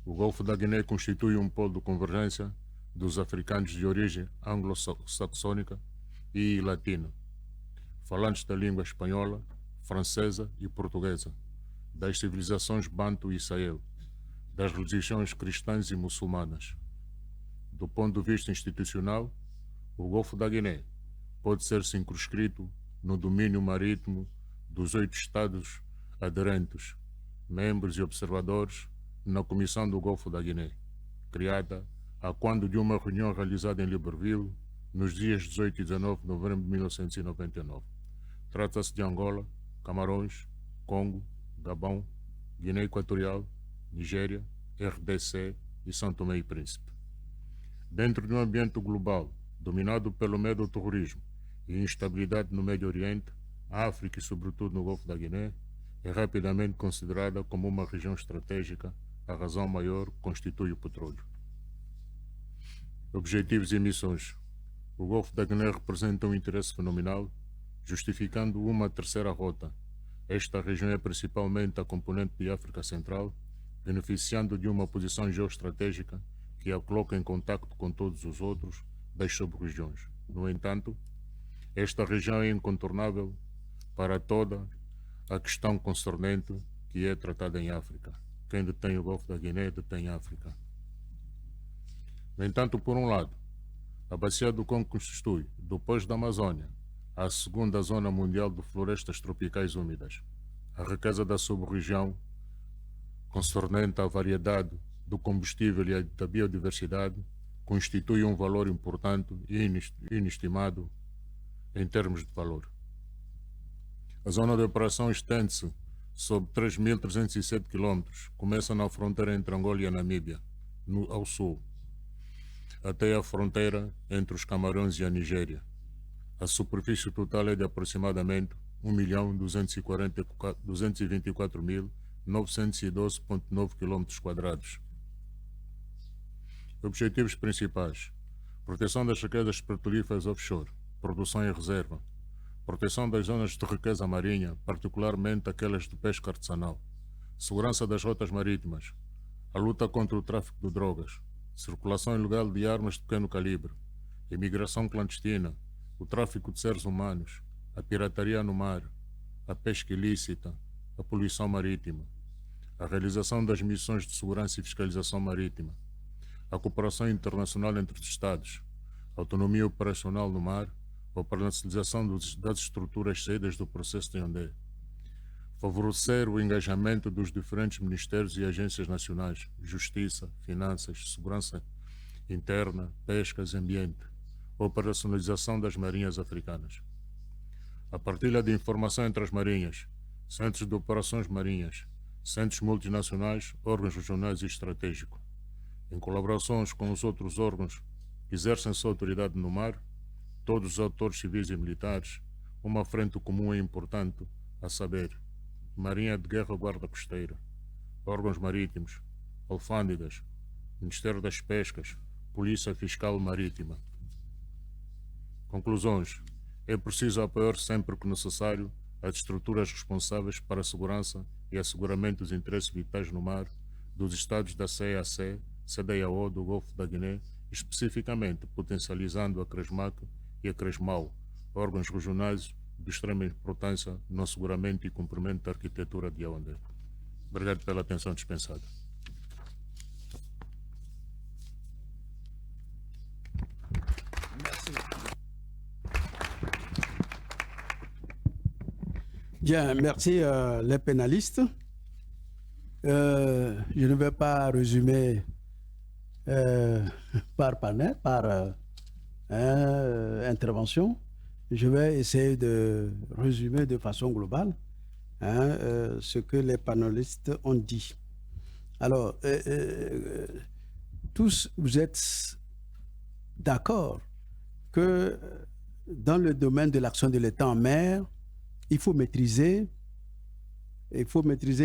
S6: o Golfo da Guiné constitui um polo de convergência dos africanos de origem anglo-saxônica e latina, falantes da língua espanhola, francesa e portuguesa, das civilizações Banto e Sahel, das religiões cristãs e muçulmanas. Do ponto de vista institucional, o Golfo da Guiné pode ser circunscrito no domínio marítimo dos 8 Estados aderentes, membros e observadores na Comissão do Golfo da Guiné, criada a quando de uma reunião realizada em Libreville nos dias 18 e 19 de novembro de 1999. Trata-se de Angola, Camarões, Congo, Gabão, Guiné Equatorial, Nigéria, RDC e São Tomé e Príncipe. Dentro de um ambiente global dominado pelo medo do terrorismo e instabilidade no Médio Oriente, a África e sobretudo no Golfo da Guiné é rapidamente considerada como uma região estratégica. A razão maior constitui o petróleo. Objetivos e missões. O Golfo da Guiné representa um interesse fenomenal, justificando uma terceira rota. Esta região é principalmente a componente de África Central, beneficiando de uma posição geoestratégica que a coloca em contacto com todos os outros das sub-regiões. No entanto, esta região é incontornável para toda a questão concernente que é tratada em África. Quem detém o Golfo da Guiné detém a África. No entanto, por um lado, a Bacia do Congo constitui, depois da Amazônia, a segunda zona mundial de florestas tropicais úmidas. A riqueza da sub-região, concernente à variedade do combustível e da biodiversidade, constitui um valor importante e inestimado em termos de valor. A zona de operação estende-se sobre 3.307 km, começa na fronteira entre Angola e a Namíbia, ao sul, até a fronteira entre os Camarões e a Nigéria. A superfície total é de aproximadamente 1.224.912,9 km². Objetivos principais: proteção das riquezas petrolíferas offshore, produção e reserva, proteção das zonas de riqueza marinha, particularmente aquelas de pesca artesanal, segurança das rotas marítimas, a luta contra o tráfico de drogas, circulação ilegal de armas de pequeno calibre, imigração clandestina, o tráfico de seres humanos, a pirataria no mar, a pesca ilícita, a poluição marítima, a realização das missões de segurança e fiscalização marítima, a cooperação internacional entre os Estados, a autonomia operacional no mar, a operacionalização das estruturas saídas do processo de Yaoundé, favorecer o engajamento dos diferentes ministérios e agências nacionais, justiça, finanças, segurança interna, pescas e ambiente, a operacionalização das marinhas africanas, a partilha de informação entre as marinhas, centros de operações marinhas, centros multinacionais, órgãos regionais e estratégicos, em colaborações com os outros órgãos que exercem sua autoridade no mar, todos os atores civis e militares, uma frente comum é importante, a saber, Marinha de Guerra Guarda Costeira, órgãos marítimos, alfândegas, Ministério das Pescas, Polícia Fiscal Marítima. Conclusões. É preciso apoiar sempre que necessário as estruturas responsáveis para a segurança e asseguramento dos interesses vitais no mar dos Estados da CEAC, CEDEAO do Golfo da Guiné, especificamente potencializando a CRESMAC e a CRESMAU, órgãos regionais de extrema importância no asseguramento e cumprimento da arquitetura de Yaoundé. Obrigado pela atenção dispensada.
S2: Bien, merci les pénalistes. Je ne vais pas résumer par panel, par intervention. Je vais essayer de résumer de façon globale ce que les panélistes ont dit. Alors, tous, vous êtes d'accord que dans le domaine de l'action de l'État en mer, il faut maîtriser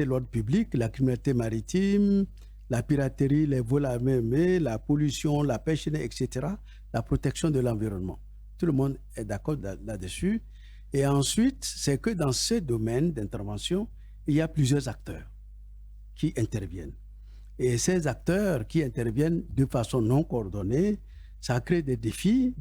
S2: l'ordre public, la criminalité maritime, la piraterie, les vols à main armée, la pollution, la pêche, etc., la protection de l'environnement. Tout le monde est d'accord là-dessus. Et ensuite, c'est que dans ces domaines d'intervention, il y a plusieurs acteurs qui interviennent. Et ces acteurs qui interviennent de façon non coordonnée, ça crée des défis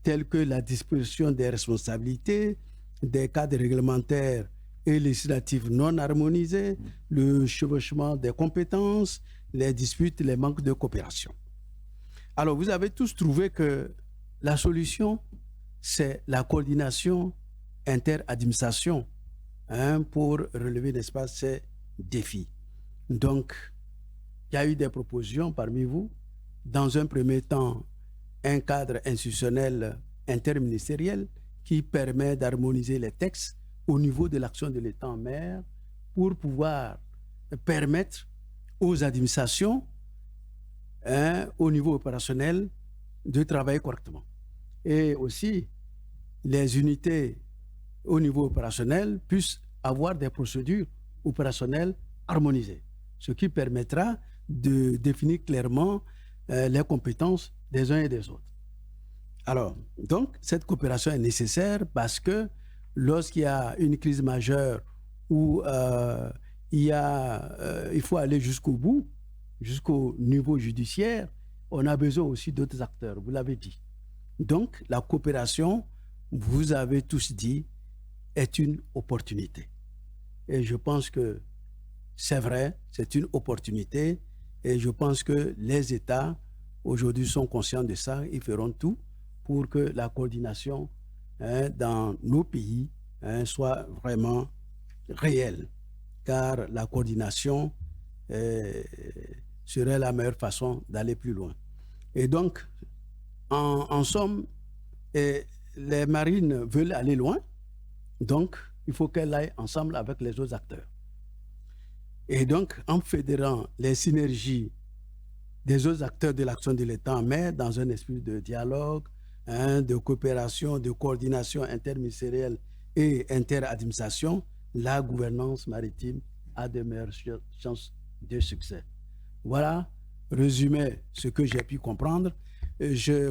S2: tels que la disposition des responsabilités, des cadres réglementaires et législatifs non harmonisés, le chevauchement des compétences, les disputes, les manques de coopération. Alors, vous avez tous trouvé que la solution, c'est la coordination inter-administration pour relever, n'est-ce pas, ces défis. Donc, il y a eu des propositions parmi vous dans un premier temps, un cadre institutionnel interministériel qui permet d'harmoniser les textes au niveau de l'action de l'État en mer pour pouvoir permettre aux administrations, au niveau opérationnel, de travailler correctement. Et aussi, les unités au niveau opérationnel puissent avoir des procédures opérationnelles harmonisées, ce qui permettra de définir clairement les compétences des uns et des autres. Alors, donc, cette coopération est nécessaire parce que lorsqu'il y a une crise majeure où il faut aller jusqu'au bout, jusqu'au niveau judiciaire, on a besoin aussi d'autres acteurs, vous l'avez dit. Donc, la coopération, vous avez tous dit, est une opportunité. Et je pense que c'est vrai, c'est une opportunité. Et je pense que les États, aujourd'hui, sont conscients de ça. Ils feront tout pour que la coordination dans nos pays soit vraiment réelle. Car la coordination serait la meilleure façon d'aller plus loin. Et donc, en somme, les marines veulent aller loin, donc il faut qu'elles aillent ensemble avec les autres acteurs. Et donc, en fédérant les synergies des autres acteurs de l'action de l'État en mer dans un esprit de dialogue, de coopération, de coordination interministérielle et interadministration, la gouvernance maritime a de meilleures chances de succès. Voilà, résumé ce que j'ai pu comprendre.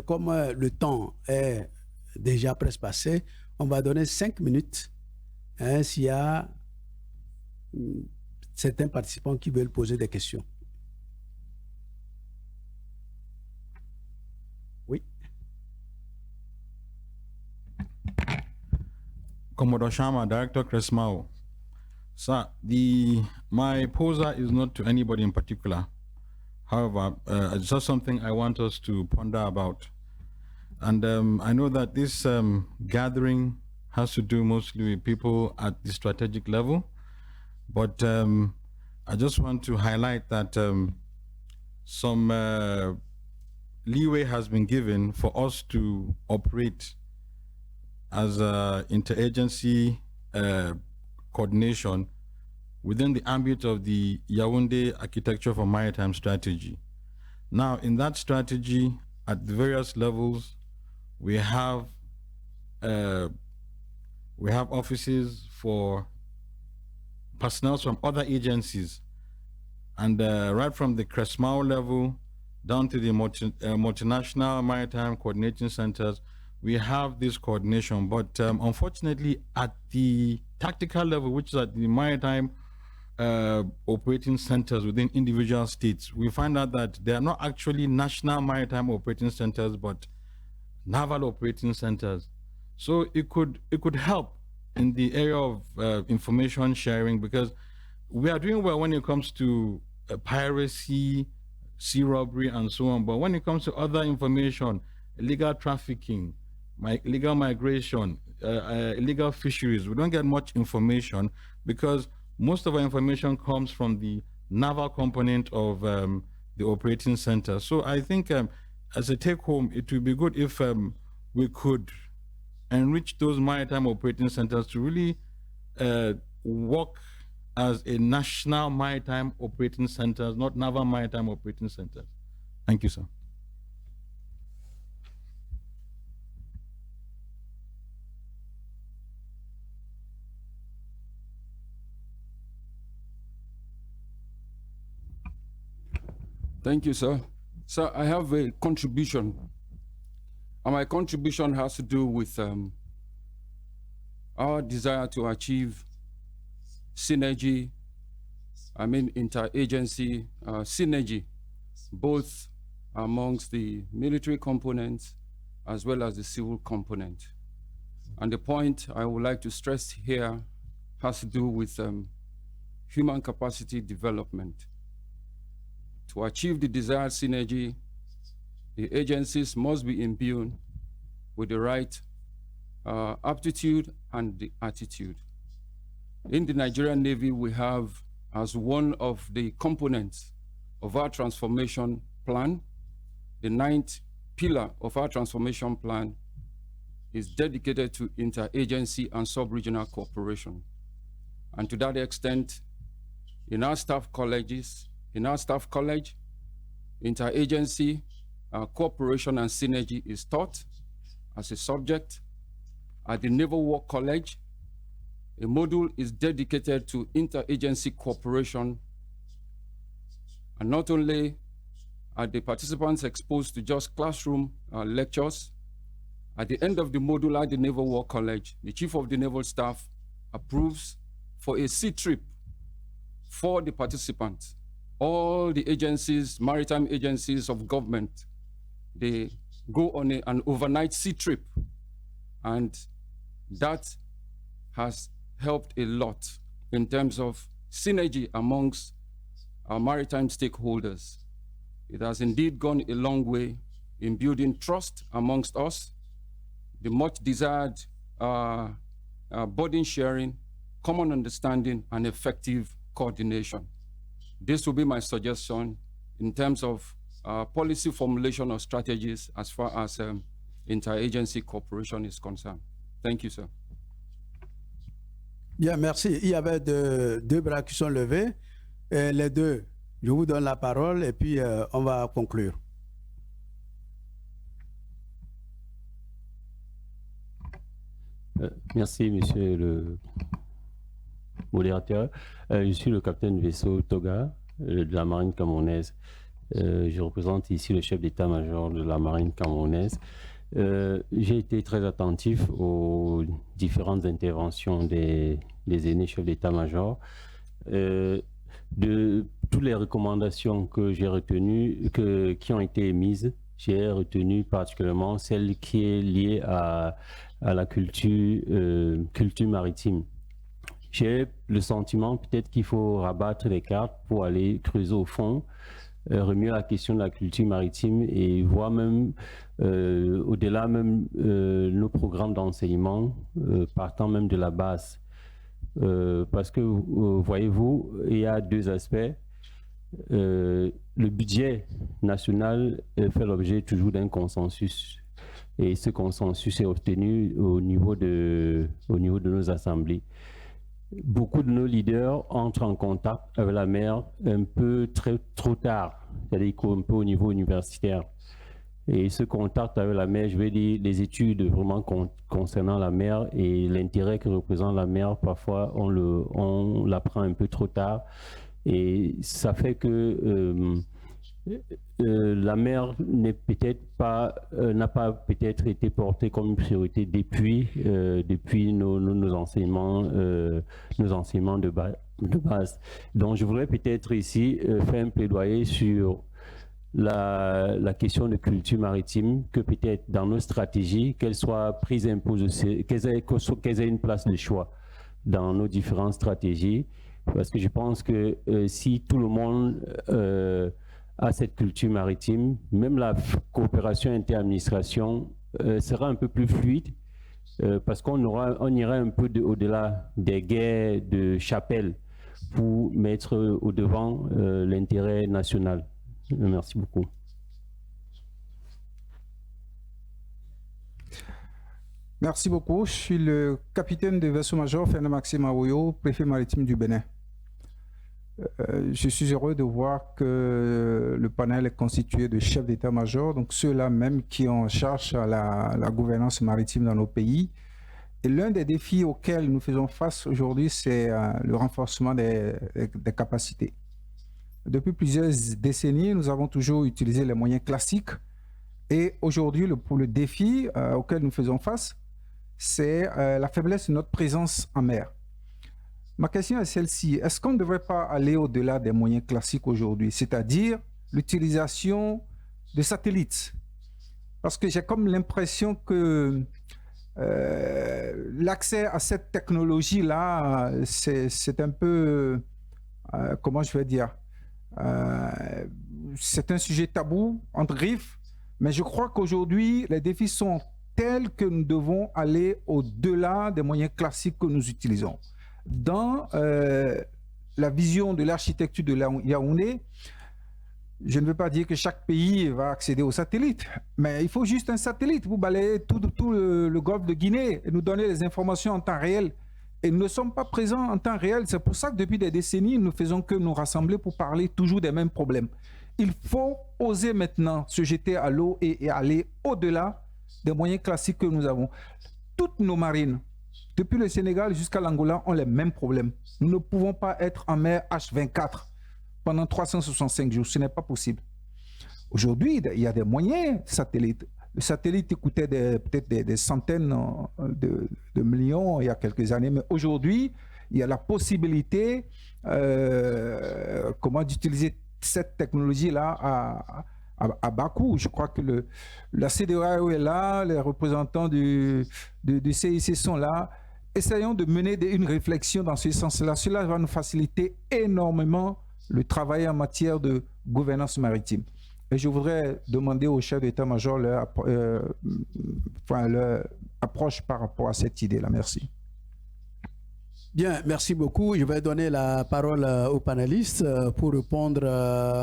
S2: Comme le temps est déjà presque passé, on va donner 5 minutes s'il y a certains participants qui veulent poser des questions. Oui.
S7: Commodore Sharma, Director Cresmao. Sir, my poser is not to anybody in particular. However, it's just something I want us to ponder about. And I know that this gathering has to do mostly with people at the strategic level, but I just want to highlight that some leeway has been given for us to operate as interagency coordination within the ambit of the Yaoundé Architecture for Maritime Strategy. Now, in that strategy, at the various levels, we have offices for personnel from other agencies, and right from the Cresmao level down to the multinational maritime coordinating centers, we have this coordination. But unfortunately, at the tactical level, which is at the maritime operating centers within individual states, we find out that they are not actually national maritime operating centers, but naval operating centers. So it could help in the area of information sharing, because we are doing well when it comes to piracy, sea robbery, and so on. But when it comes to other information, illegal trafficking, illegal migration, illegal fisheries, we don't get much information because most of our information comes from the naval component of the operating center. So I think as a take home, it would be good if we could enrich those maritime operating centers to really work as a national maritime operating centers, not naval maritime operating centers. Thank you, sir.
S8: Thank you, sir. Sir, I have a contribution. And my contribution has to do with our desire to achieve synergy, interagency synergy, both amongst the military components as well as the civil component. And the point I would like to stress here has to do with human capacity development. To achieve the desired synergy, the agencies must be imbued with the right aptitude and the attitude. In the Nigerian Navy, we have as one of the components of our transformation plan the 9th pillar of our transformation plan is dedicated to interagency and sub-regional cooperation. And to that extent, in our staff colleges, in our staff college, interagency cooperation and synergy is taught as a subject. At the Naval War College, a module is dedicated to interagency cooperation. And not only are the participants exposed to just classroom lectures, at the end of the module at the Naval War College, the Chief of the Naval Staff approves for a sea trip for the participants. All the agencies, maritime agencies of government, they go on an overnight sea trip. And that has helped a lot in terms of synergy amongst our maritime stakeholders. It has indeed gone a long way in building trust amongst us, the much desired burden sharing, common understanding, and effective coordination. This will be my suggestion in terms of policy formulation of strategies as far as interagency cooperation is concerned. Thank you, sir.
S2: Bien, merci. Il y avait deux bras qui sont levés. Les deux, je vous donne la parole et puis on va conclure.
S9: Merci, monsieur le modérateur. Je suis le capitaine vaisseau Toga de la marine camerounaise. Je représente ici le chef d'état-major de la marine camerounaise. J'ai été très attentif aux différentes interventions des aînés chefs d'état-major. De toutes les recommandations que j'ai retenues, qui ont été émises, j'ai retenu particulièrement celle qui est liée à la culture maritime. J'ai le sentiment peut-être qu'il faut rabattre les cartes pour aller creuser au fond, remuer la question de la culture maritime et voir même au-delà même nos programmes d'enseignement, partant même de la base. Parce que, voyez-vous, il y a deux aspects. Le budget national fait l'objet toujours d'un consensus. Et ce consensus est obtenu au niveau de nos assemblées. Beaucoup de nos leaders entrent en contact avec la mer un peu trop tard, c'est-à-dire un peu au niveau universitaire. Et ce contact avec la mer, je vais dire les études vraiment concernant la mer et l'intérêt que représente la mer, parfois on l'apprend un peu trop tard. Et ça fait que la mer n'a pas peut-être été portée comme une priorité depuis nos enseignements de base. Donc je voudrais peut-être ici faire un plaidoyer sur la question de culture maritime, que peut-être dans nos stratégies, qu'elle soit prise imposée, qu'elle ait une place de choix dans nos différentes stratégies, parce que je pense que si tout le monde a cette culture maritime, même la coopération inter-administration sera un peu plus fluide, parce qu'on irait un peu au-delà des guerres de chapelle pour mettre au devant l'intérêt national. Merci beaucoup.
S10: Merci beaucoup. Je suis le capitaine de vaisseau-major Fernand Maxime Awoyo, préfet maritime du Bénin. Je suis heureux de voir que le panel est constitué de chefs d'état-major, donc ceux-là même qui ont en charge la gouvernance maritime dans nos pays. Et l'un des défis auxquels nous faisons face aujourd'hui, c'est le renforcement des capacités. Depuis plusieurs décennies, nous avons toujours utilisé les moyens classiques. Et aujourd'hui, le défi auquel nous faisons face, c'est la faiblesse de notre présence en mer. Ma question est celle-ci. Est-ce qu'on ne devrait pas aller au-delà des moyens classiques aujourd'hui, c'est-à-dire l'utilisation de satellites? Parce que j'ai comme l'impression que l'accès à cette technologie-là, c'est un peu, comment je vais dire, c'est un sujet tabou, entre griffes, mais je crois qu'aujourd'hui, les défis sont tels que nous devons aller au-delà des moyens classiques que nous utilisons. Dans la vision de l'architecture de Yaoundé, je ne veux pas dire que chaque pays va accéder au satellite, mais il faut juste un satellite pour balayer tout le golfe de Guinée et nous donner les informations en temps réel. Et nous ne sommes pas présents en temps réel. C'est pour ça que depuis des décennies, nous ne faisons que nous rassembler pour parler toujours des mêmes problèmes. Il faut oser maintenant se jeter à l'eau et aller au-delà des moyens classiques que nous avons. Toutes nos marines, depuis le Sénégal jusqu'à l'Angola, ont les mêmes problèmes. Nous ne pouvons pas être en mer H24 pendant 365 jours. Ce n'est pas possible. Aujourd'hui, il y a des moyens satellites. Le satellite coûtait peut-être des centaines de millions il y a quelques années, mais aujourd'hui, il y a la possibilité d'utiliser cette technologie-là à bas coût. Je crois que la CEDEAO est là, les représentants du CIC sont là. Essayons de mener une réflexion dans ce sens-là. Cela va nous faciliter énormément le travail en matière de gouvernance maritime. Et je voudrais demander au chef d'état-major leur approche par rapport à cette idée-là. Merci.
S2: Bien, merci beaucoup. Je vais donner la parole aux panélistes pour répondre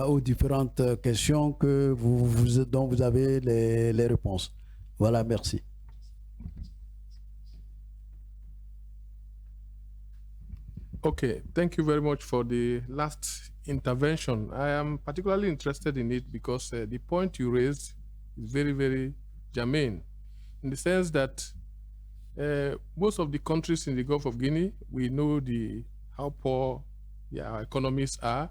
S2: aux différentes questions dont vous avez les réponses. Voilà, merci.
S5: Okay, thank you very much for the last intervention. I am particularly interested in it because the point you raised is very, very germane, in the sense that most of the countries in the Gulf of Guinea, we know how poor our economies are,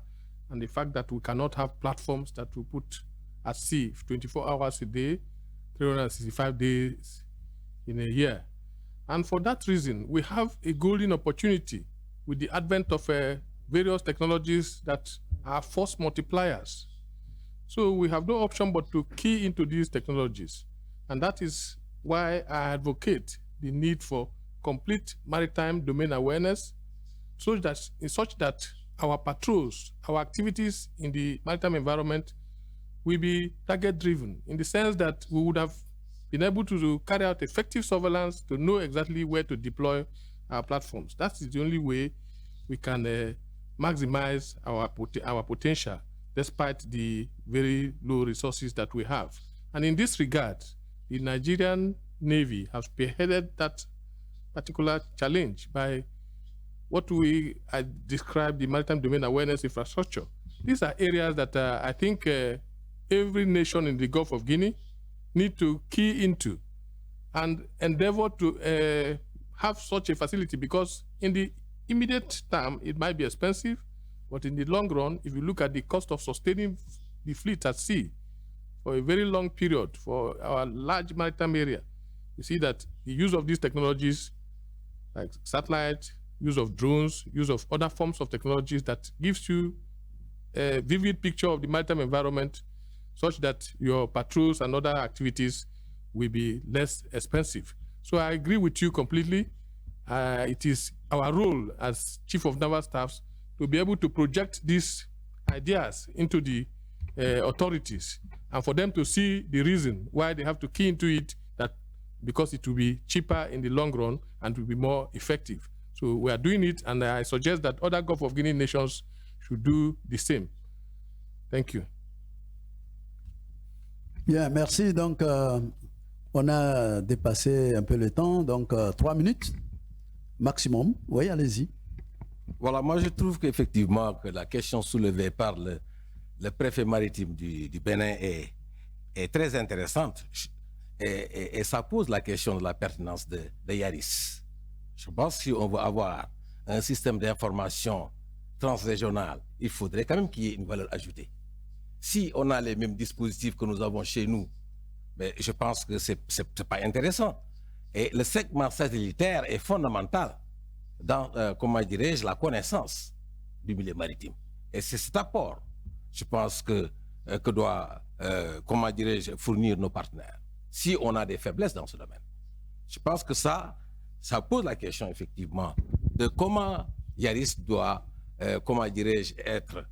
S5: and the fact that we cannot have platforms that we put at sea 24 hours a day, 365 days in a year. And for that reason, we have a golden opportunity with the advent of various technologies that are force multipliers. So we have no option but to key into these technologies. And that is why I advocate the need for complete maritime domain awareness, such that our patrols, our activities in the maritime environment will be target-driven, in the sense that we would have been able to carry out effective surveillance to know exactly where to deploy our platforms. That is the only way we can maximize our potential despite the very low resources that we have. And in this regard, the Nigerian Navy has spearheaded that particular challenge by what I describe the maritime domain awareness infrastructure. These are areas that I think every nation in the Gulf of Guinea need to key into and endeavor to have such a facility, because in the immediate term, it might be expensive, but in the long run, if you look at the cost of sustaining the fleet at sea for a very long period for our large maritime area, you see that the use of these technologies, like satellite, use of drones, use of other forms of technologies, that gives you a vivid picture of the maritime environment, such that your patrols and other activities will be less expensive. So I agree with you completely. It is our role as Chief of Naval Staffs to be able to project these ideas into the authorities, and for them to see the reason why they have to key into it, that because it will be cheaper in the long run and will be more effective. So we are doing it, and I suggest that other Gulf of Guinea nations should do the same. Thank you.
S2: Bien, merci. Donc, on a dépassé un peu le temps, donc 3 minutes maximum. Oui, allez-y.
S3: Voilà, moi je trouve qu'effectivement que la question soulevée par le préfet maritime du Bénin est très intéressante, et ça pose la question de la pertinence de Yaris. Je pense que si on veut avoir un système d'information transrégional, il faudrait quand même qu'il y ait une valeur ajoutée. Si on a les mêmes dispositifs que nous avons chez nous, mais je pense que c'est pas intéressant. Et le segment satellitaire est fondamental dans, comment dirais-je, la connaissance du milieu maritime. Et c'est cet apport, je pense, que doit, comment dirais-je, fournir nos partenaires, si on a des faiblesses dans ce domaine. Je pense que ça pose la question, effectivement, de comment Yaris doit, comment dirais-je, être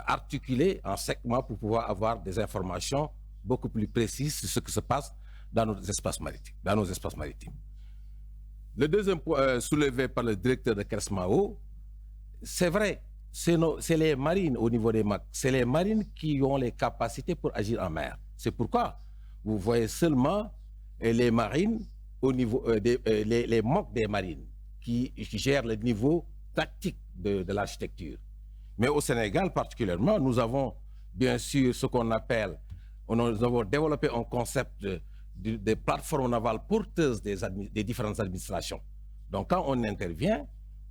S3: articulé en segments pour pouvoir avoir des informations beaucoup plus précises sur ce qui se passe dans nos espaces maritimes. Le deuxième point soulevé par le directeur de Kersmao, c'est vrai, c'est les marines au niveau des MAC, c'est les marines qui ont les capacités pour agir en mer. C'est pourquoi vous voyez seulement les marines au niveau les MOC des marines qui gèrent le niveau tactique de l'architecture. Mais au Sénégal particulièrement, nous avons bien sûr ce qu'on appelle, nous avons développé un concept des plateformes navales porteuses des différentes administrations. Donc quand on intervient,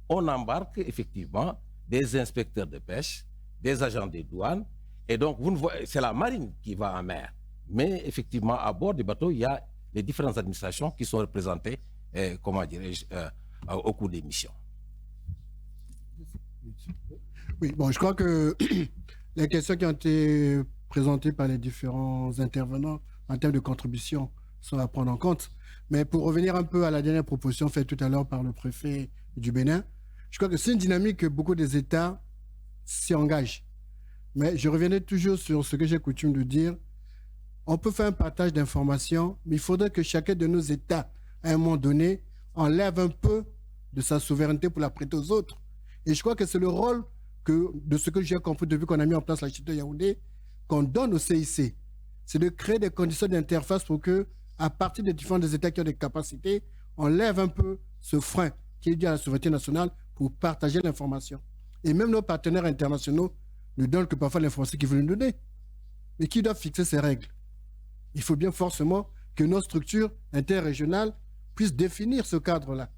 S3: on embarque effectivement des inspecteurs de pêche, des agents des douanes, et donc c'est la marine qui va en mer. Mais effectivement, à bord du bateau, il y a les différentes administrations qui sont représentées, comment dirais-je, au cours des missions.
S4: Oui, bon, je crois que les questions qui ont été présentées par les différents intervenants en termes de contribution sont à prendre en compte. Mais pour revenir un peu à la dernière proposition faite tout à l'heure par le préfet du Bénin, je crois que c'est une dynamique que beaucoup des États s'y engagent. Mais je reviendrai toujours sur ce que j'ai coutume de dire. On peut faire un partage d'informations, mais il faudrait que chacun de nos États, à un moment donné, enlève un peu de sa souveraineté pour la prêter aux autres. Et je crois que c'est le rôle de ce que j'ai compris depuis qu'on a mis en place l'architecture Yaoundé, qu'on donne au CIC. C'est de créer des conditions d'interface pour que, à partir des différents États qui ont des capacités, on lève un peu ce frein qui est dû à la souveraineté nationale pour partager l'information. Et même nos partenaires internationaux ne donnent que parfois l'information qu'ils veulent nous donner. Mais qui doit fixer ces règles? Il faut bien forcément que nos structures interrégionales puissent définir ce cadre-là.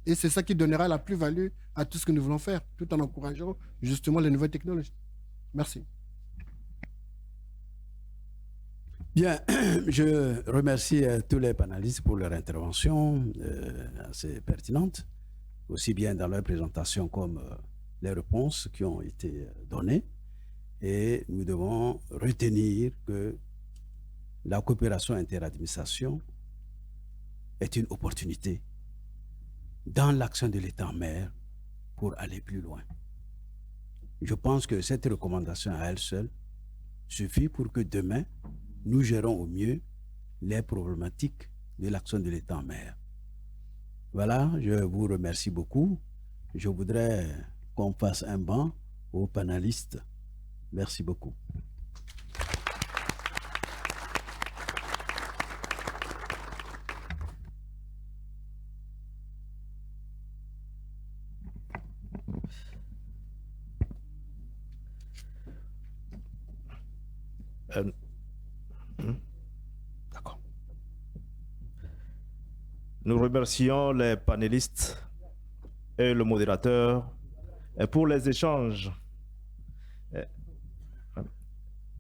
S4: Et c'est ça qui donnera la plus-value à tout ce que nous voulons faire, tout en encourageant justement les nouvelles technologies. Merci.
S2: Bien, je remercie tous les panélistes pour leur intervention assez pertinente, aussi bien dans leur présentation comme les réponses qui ont été données. Et nous devons retenir que la coopération interadministration est une opportunité dans l'action de l'État en mer pour aller plus loin. Je pense que cette recommandation à elle seule suffit pour que demain, nous gérons au mieux les problématiques de l'action de l'État en mer. Voilà, je vous remercie beaucoup. Je voudrais qu'on fasse un banc aux panélistes. Merci beaucoup.
S1: D'accord. Nous remercions les panélistes et le modérateur pour les échanges